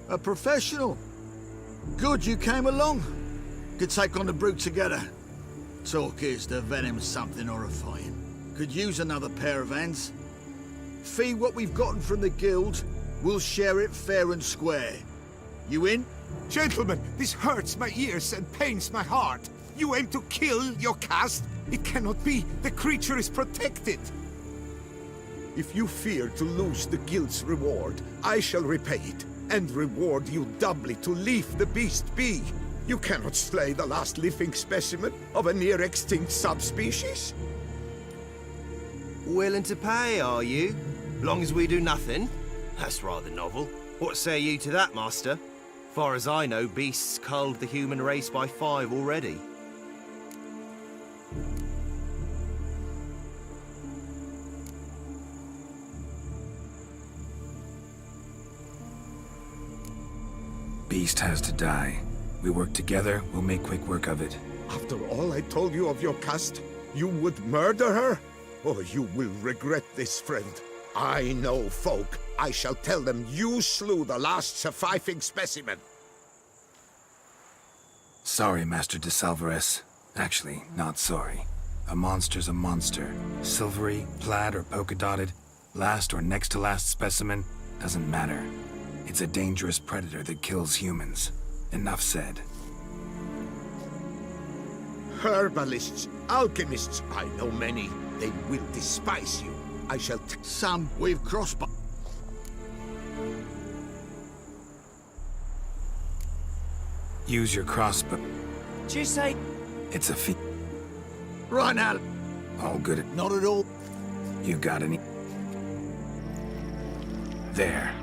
A professional. Good you came along. Could take on the brute together. Talk is the venom's something horrifying. Could use another pair of hands. Fee what we've gotten from the guild, we'll share it fair and square. You in? Gentlemen, this hurts my ears and pains my heart. You aim to kill your caste? It cannot be. The creature is protected. If you fear to lose the guild's reward, I shall repay it. and reward you doubly to leave the beast be. You cannot slay the last living specimen of a near-extinct subspecies. Willing to pay, are you? Long as we do nothing? That's rather novel. What say you to that, master? Far as I know, beasts culled the human race by 5 already. Beast has to die. We work together, we'll make quick work of it. After all I told you of your caste, you would murder her? Oh, you will regret this, friend. I know folk. I shall tell them you slew the last surviving specimen. Sorry, Master de Salvarez. Actually, not sorry. A monster's a monster. Silvery, plaid, or polka-dotted, last or next to last specimen, doesn't matter. It's a dangerous predator that kills humans. Enough said. Herbalists, alchemists, I know many. They will despise you. I shall some with crossbow. Use your crossbow. Did you say? It's a feat. Right now. All good. Not at all. You got any? There.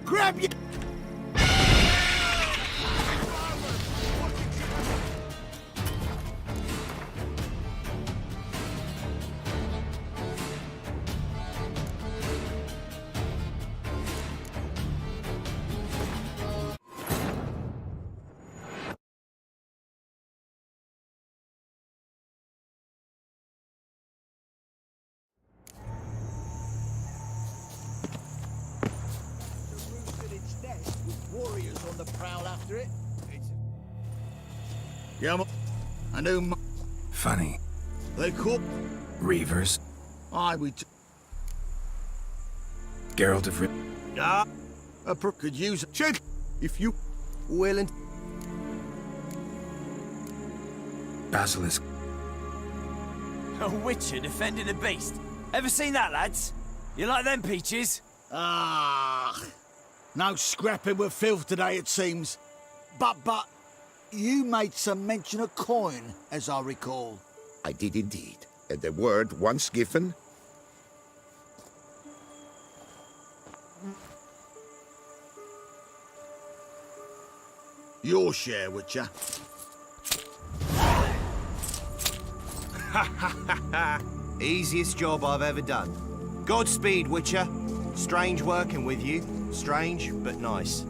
Grab you! Warriors on the prowl after it. Yeah, I know. Funny. They caught Reavers. I would. Geralt of Could use a check if you willing. Basilisk. A witcher defending a beast. Ever seen that, lads? You like them peaches? Ah, no scrapping with filth today, it seems. But, you made some mention of coin, as I recall. I did indeed. And the word once given... Your share, Witcher. Easiest job I've ever done. Godspeed, Witcher. Strange working with you. Strange, but nice.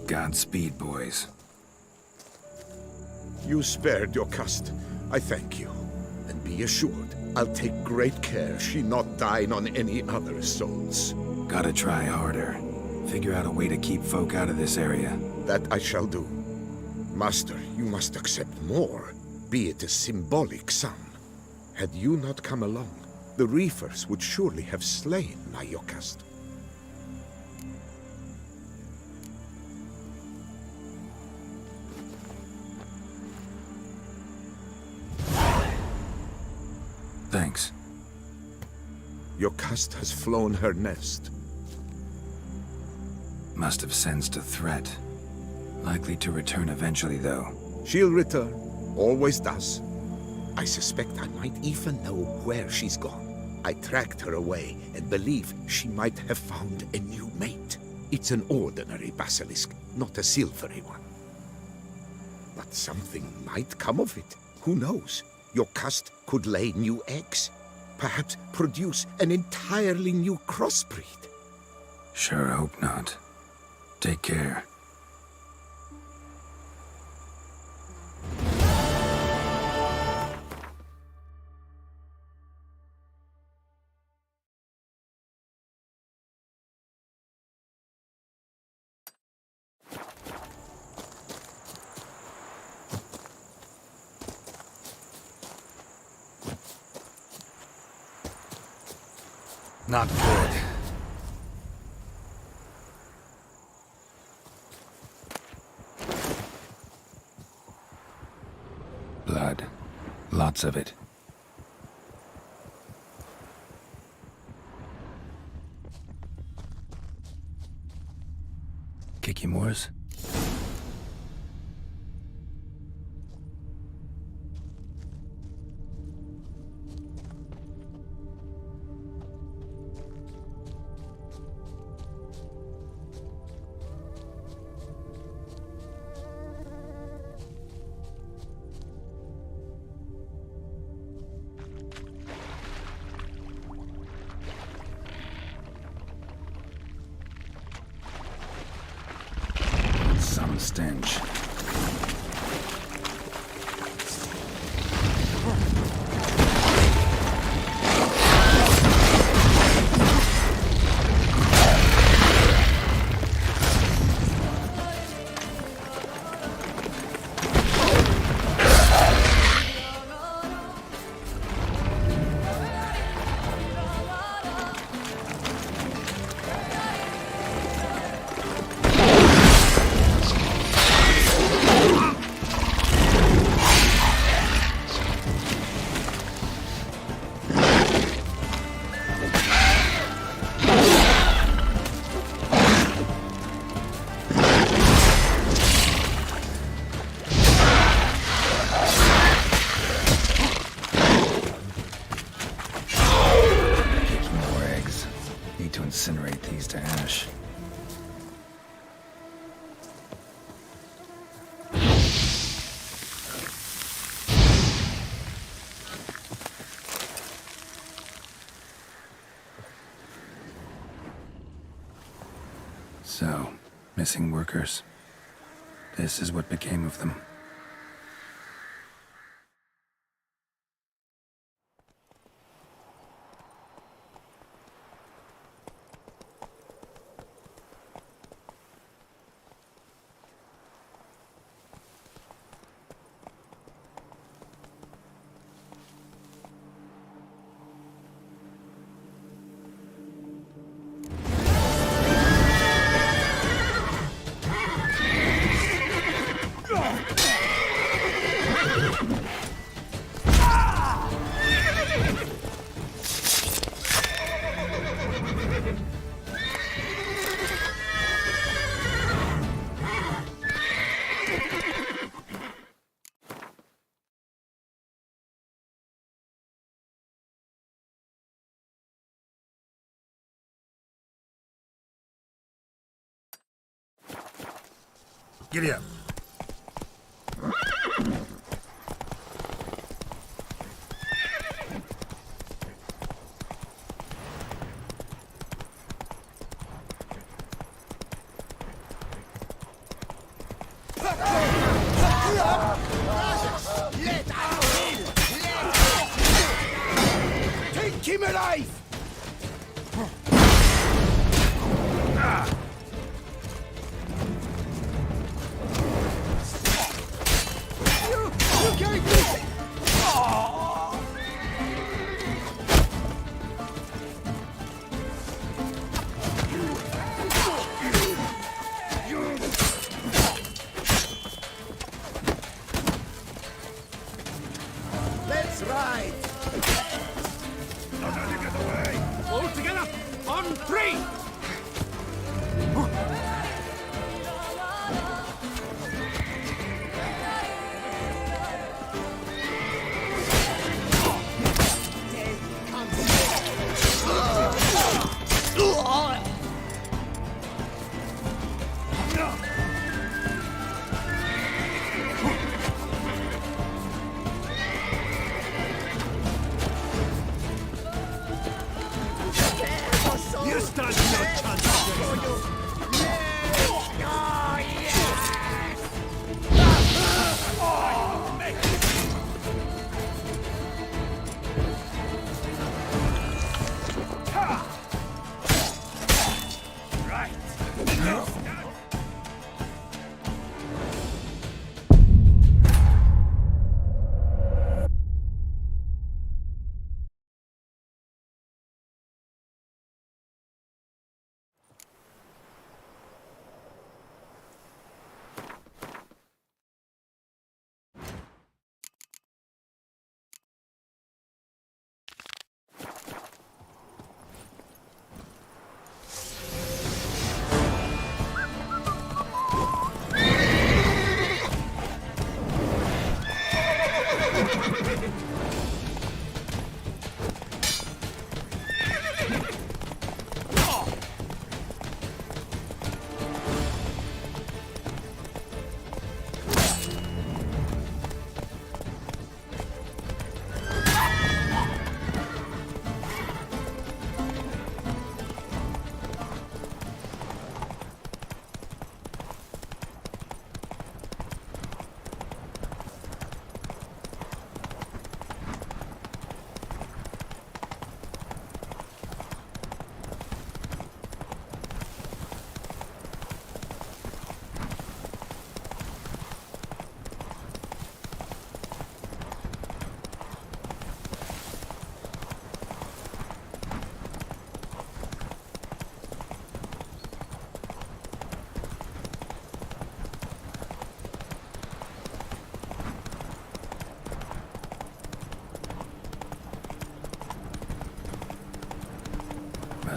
Godspeed, boys. You spared your caste. I thank you. And be assured, I'll take great care she not dine on any other souls. Gotta try harder. Figure out a way to keep folk out of this area. That I shall do. Master, you must accept more, be it a symbolic sum. Had you not come along, the Reefers would surely have slain my Yokast. Thanks. Yokast has flown her nest. Must have sensed a threat. Likely to return eventually, though. She'll return. Always does. I suspect I might even know where she's gone. I tracked her away and believe she might have found a new mate. It's an ordinary basilisk, not a silvery one. But something might come of it. Who knows? Your caste could lay new eggs. Perhaps produce an entirely new crossbreed. Sure hope not. Take care. Not good. Blood. Lots of it. Kikimores? Some stench. Incinerate these to ash. So, missing workers. This is what became of them. Giddy up. Take him alive! Let's ride! Not letting get away.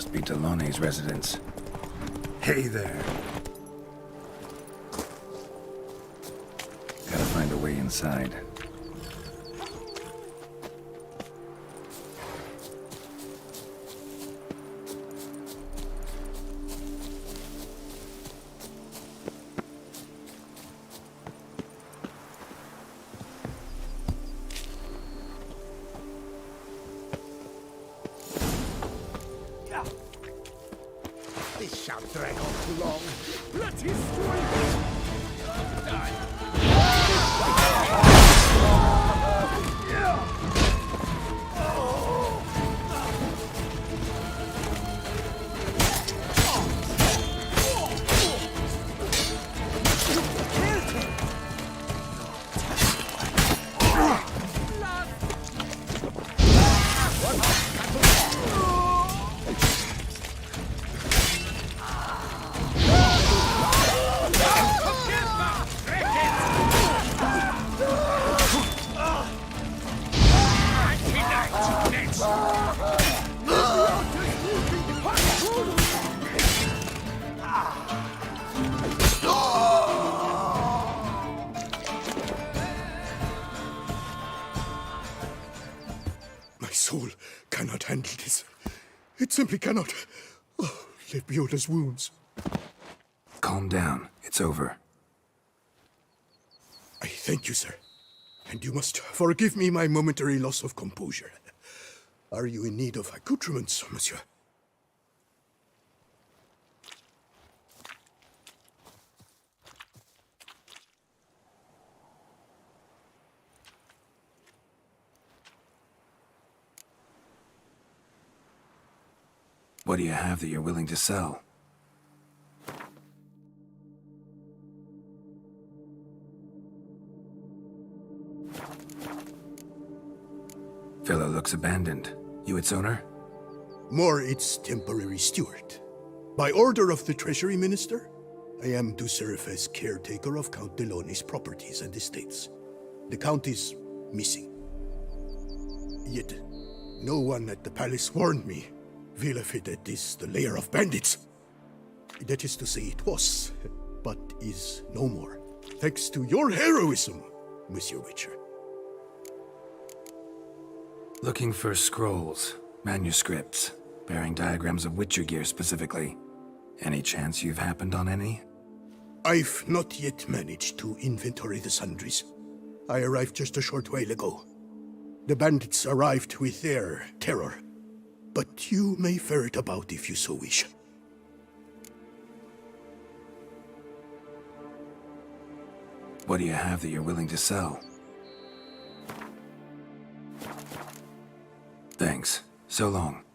Must be Delaune's residence. Hey there. Gotta find a way inside. This shan't drag on too long. Let his strength My soul cannot handle this. It simply cannot. Oh, Lebioda's wounds. Calm down. It's over. I thank you, sir. And you must forgive me my momentary loss of composure. Are you in need of accoutrements, monsieur? What do you have that you're willing to sell? Villa looks abandoned. You its owner? More its temporary steward. By order of the Treasury Minister, I am to serve as caretaker of Count Delaune's properties and estates. The Count is missing. Yet, no one at the palace warned me. Villafedet is the lair of bandits. That is to say, it was, but is no more. Thanks to your heroism, Monsieur Witcher. Looking for scrolls, manuscripts, bearing diagrams of Witcher gear specifically. Any chance you've happened on any? I've not yet managed to inventory the sundries. I arrived just a short while ago. The bandits arrived with their terror. But you may ferret about if you so wish. What do you have that you're willing to sell? Thanks. So long.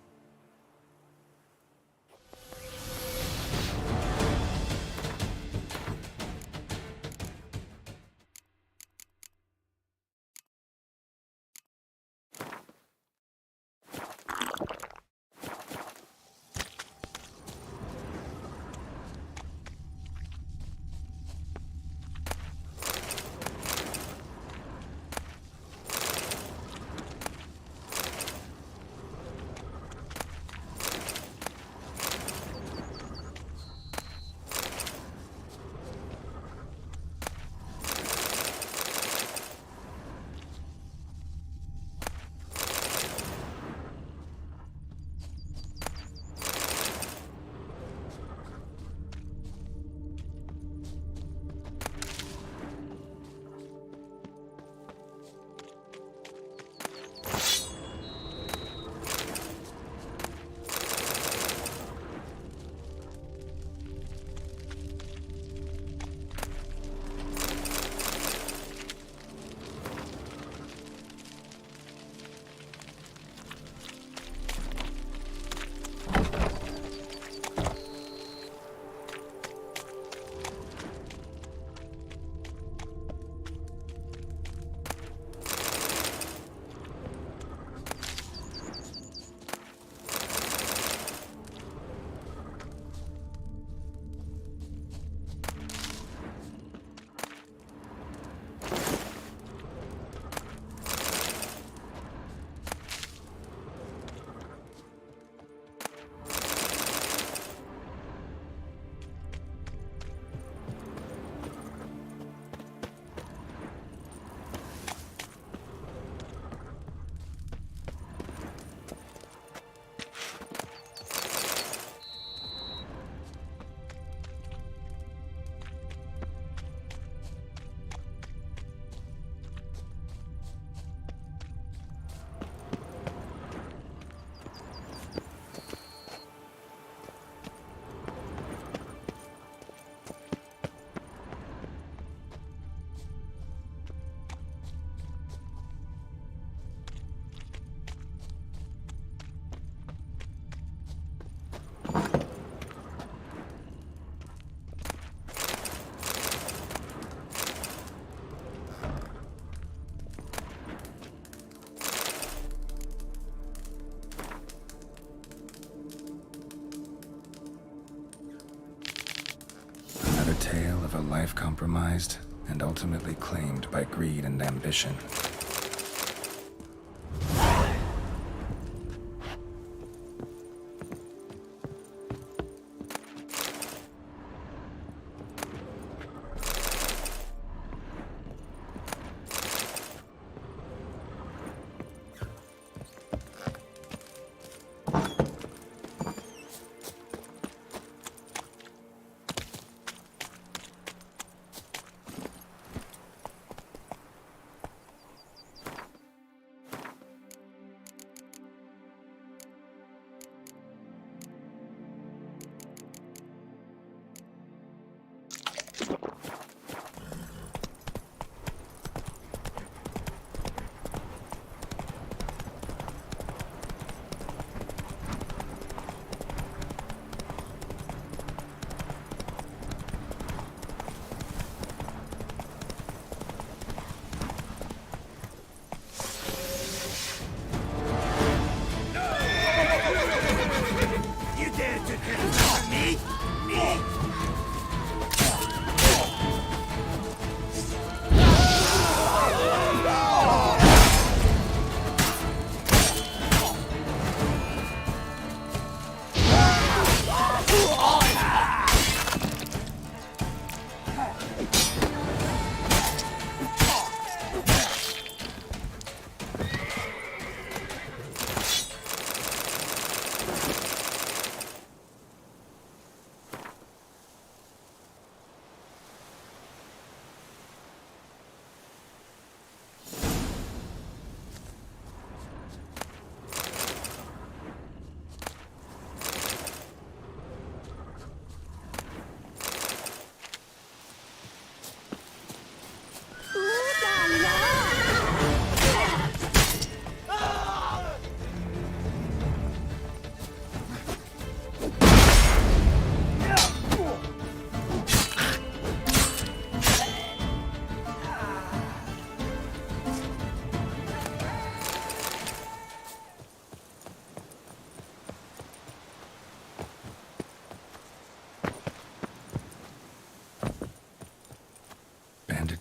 life compromised and ultimately claimed by greed and ambition.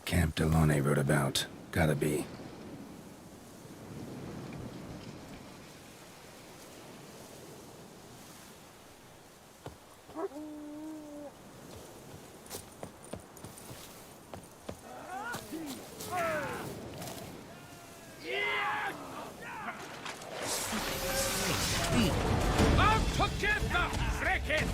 Camp Delaunay wrote about. Gotta be. Out together, Frecket!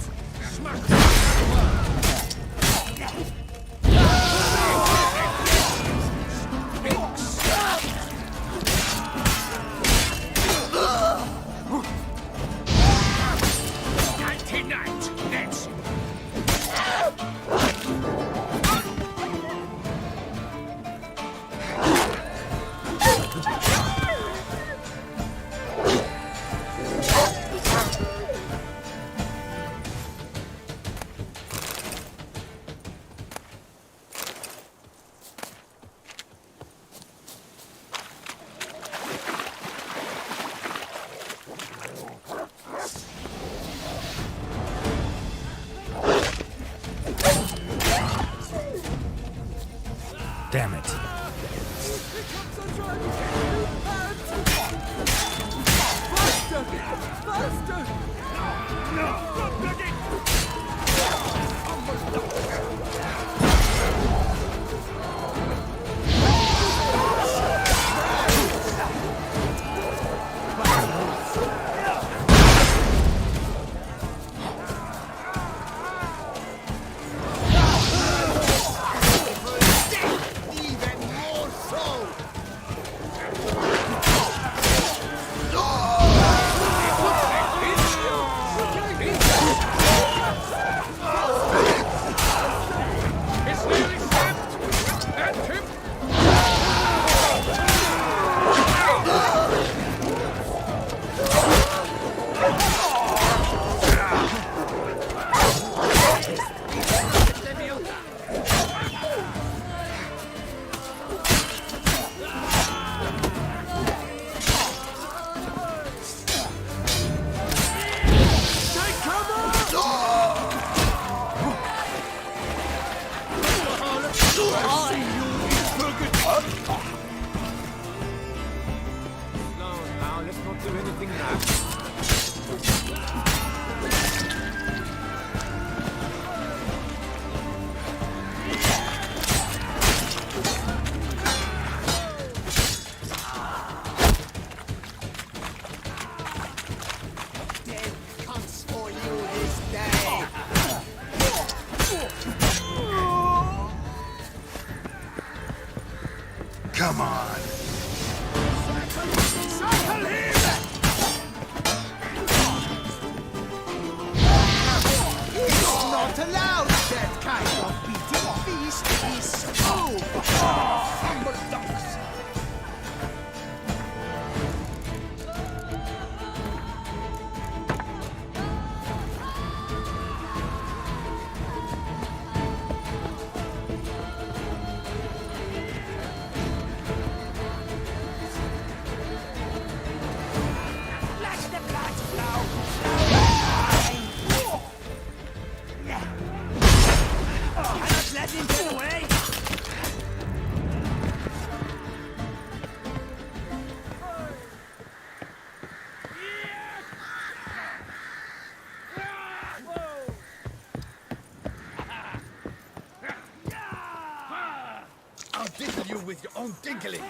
Damn it. Now, let's not do anything now. Come on. Not allowed! That kind of beating feast is over! Humble dogs! Let the blood flow! Cannot let him get away! I'll tickle you with your own tinkling.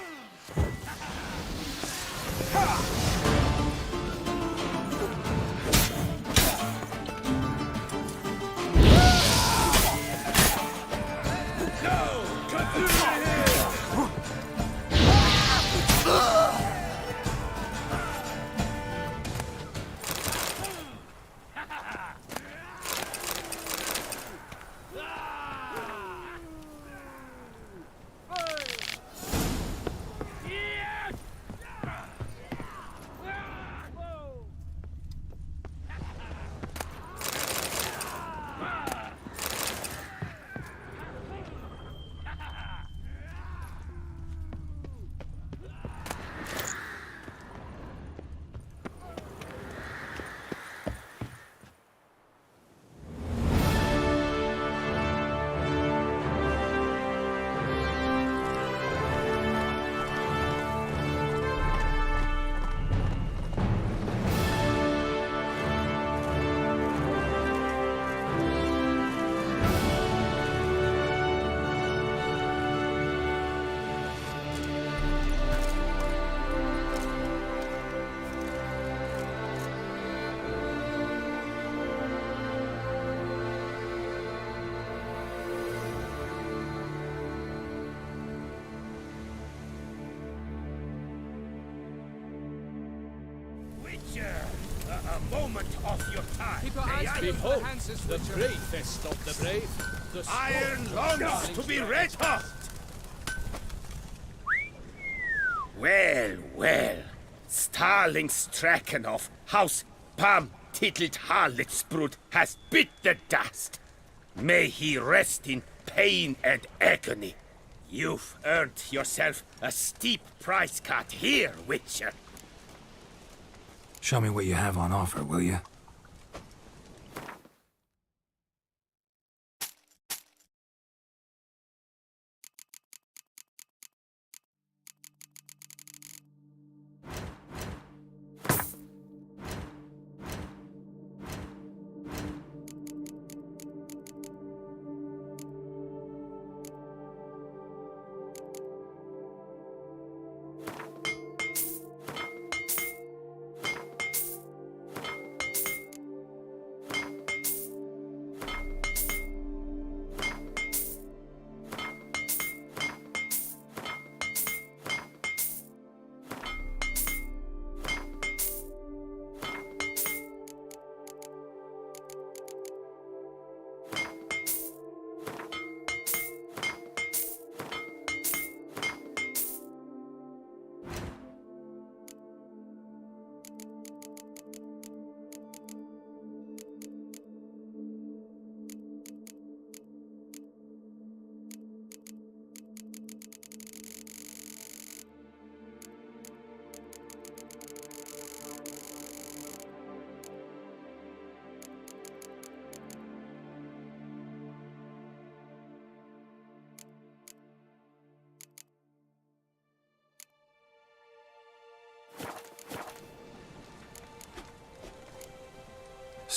A moment of your time. Keep your eyes peeled for the Behold, Hans's the Witcher. bravest of the brave. The Iron strong longs to be red hot. Well. Starling Strakenhoff, House Palm Tittled Harlotsbrud has bit the dust. May he rest in pain and agony. You've earned yourself a steep price cut here, Witcher. Show me what you have on offer, will you?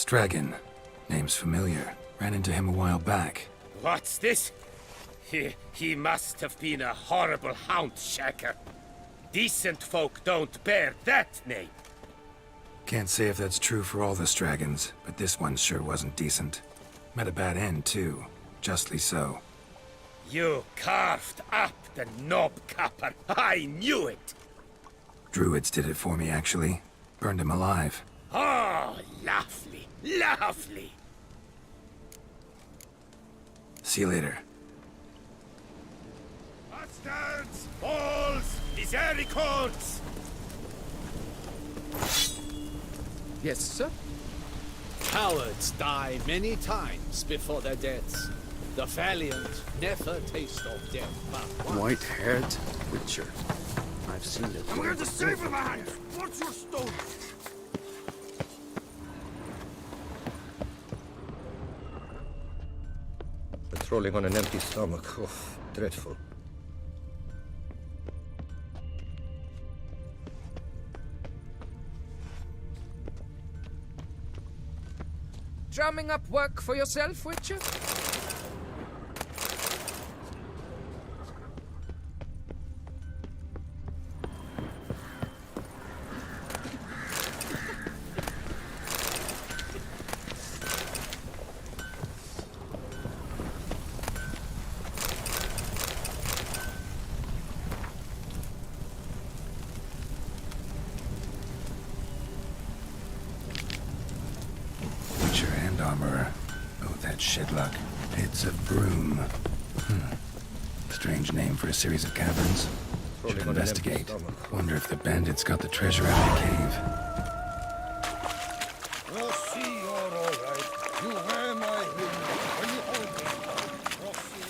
Stragon. Name's familiar. Ran into him a while back. What's this? He must have been a horrible hound shaker. Decent folk don't bear that name. Can't say if that's true for all the Stragons, but this one sure wasn't decent. Met a bad end, too. Justly so. You carved up the knobcapper. I knew it. Druids did it for me, actually. Burned him alive. Oh, lovely, lovely. See you later. Bastards, balls, misericords. Yes, sir? Cowards die many times before their deaths. The valiant never taste of death but once. White-haired Witcher. I've seen it. I'm here to save a man! What's your stone? Patrolling on an empty stomach. Oh, dreadful. Drumming up work for yourself, Witcher? Witcher and armorer. Both had shitluck. Pits of Broom. Strange name for a series of caverns. Should investigate. Wonder if the bandits got the treasure out of the cave. Rossi, you're all right. You wear my ring. Are you hungry? Rossi.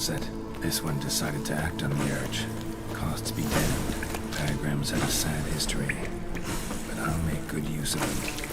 sunset, this one decided to act on the urge. Costs be damned. Diagrams had a sad history, but I'll make good use of them.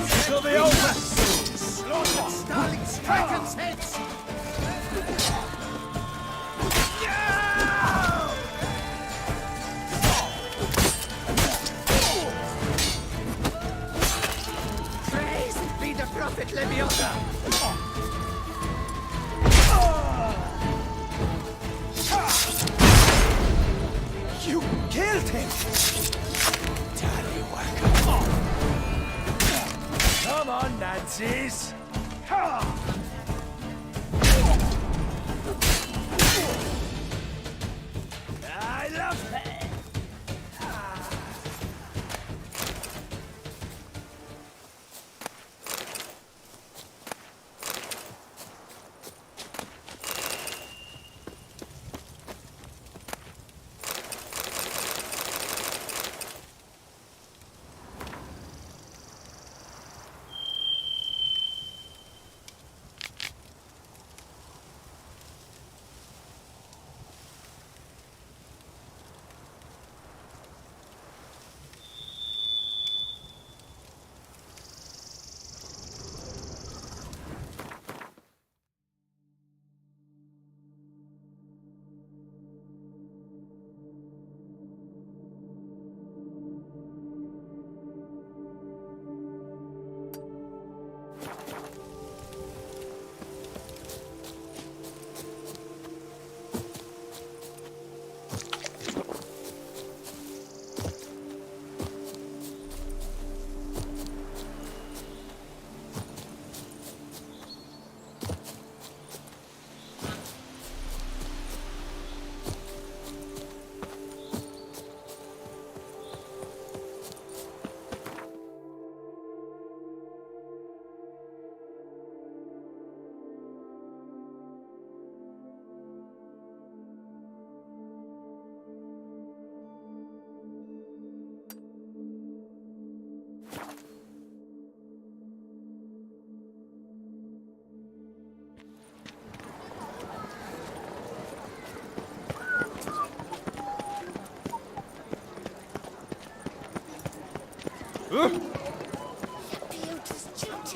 This'll be over! Slaughter Starling's dragon's heads! Praise be the Prophet Leviosa! You killed him! Come on, Nazis! I love it!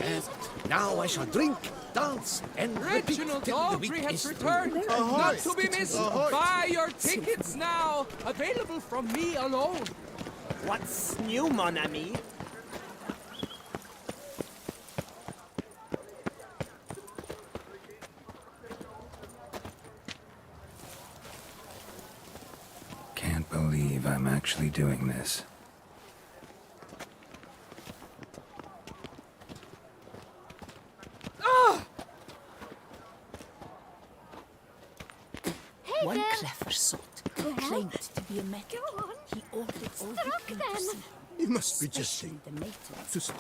And now I shall drink, dance, and repeat Reginald till the week Aubry has is returned. through. Not to be missed. Buy your tickets now. Available from me alone. What's new, mon ami? Can't believe I'm actually doing this. One clever sort claimed to be a medic. He ordered all the painters, You must be just especially the matrons.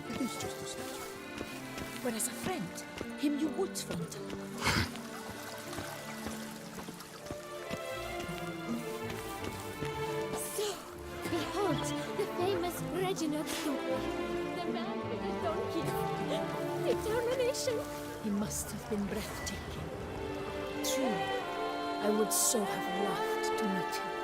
It is just a statue. But as a friend, him you would fondle. So, behold, the famous Reginald Aubry, the man with the donkey. Determination. He must have been breathtaking. Truly, I would so have loved to meet him.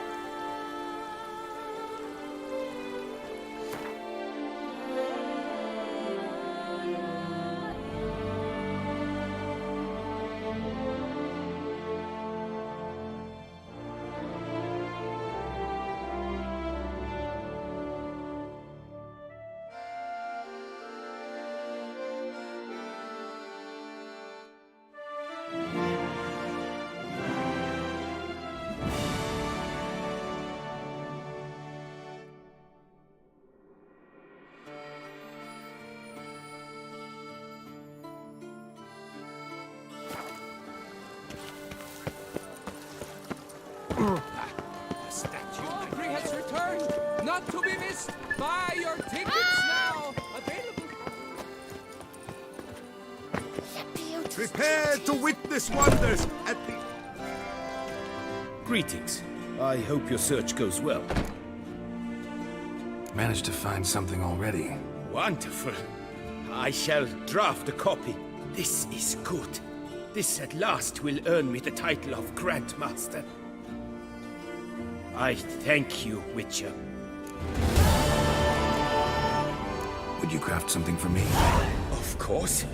Aubry has returned. Not to be missed. Buy your tickets now. Available from... Prepare to witness wonders at the... Greetings. I hope your search goes well. Managed to find something already. Wonderful. I shall draft a copy. This is good. This at last will earn me the title of Grandmaster. I thank you, Witcher. Would you craft something for me? Of course.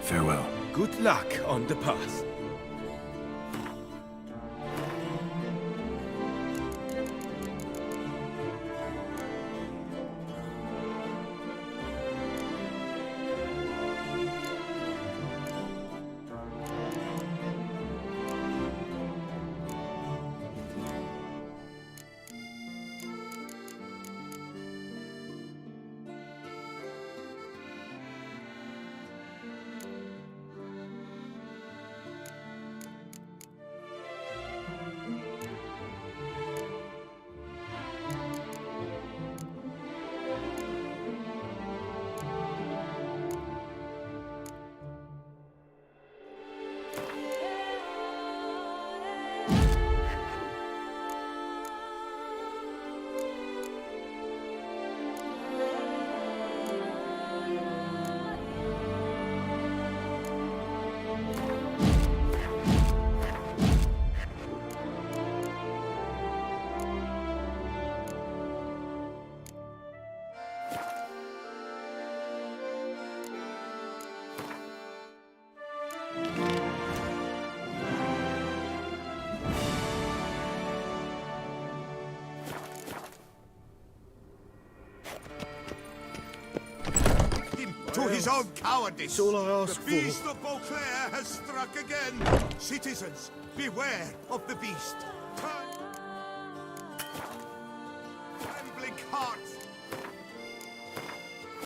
Farewell. Good luck on the path. To his own cowardice! all I ask The beast of Beauclair has struck again! Citizens, beware of the beast! Trembling hearts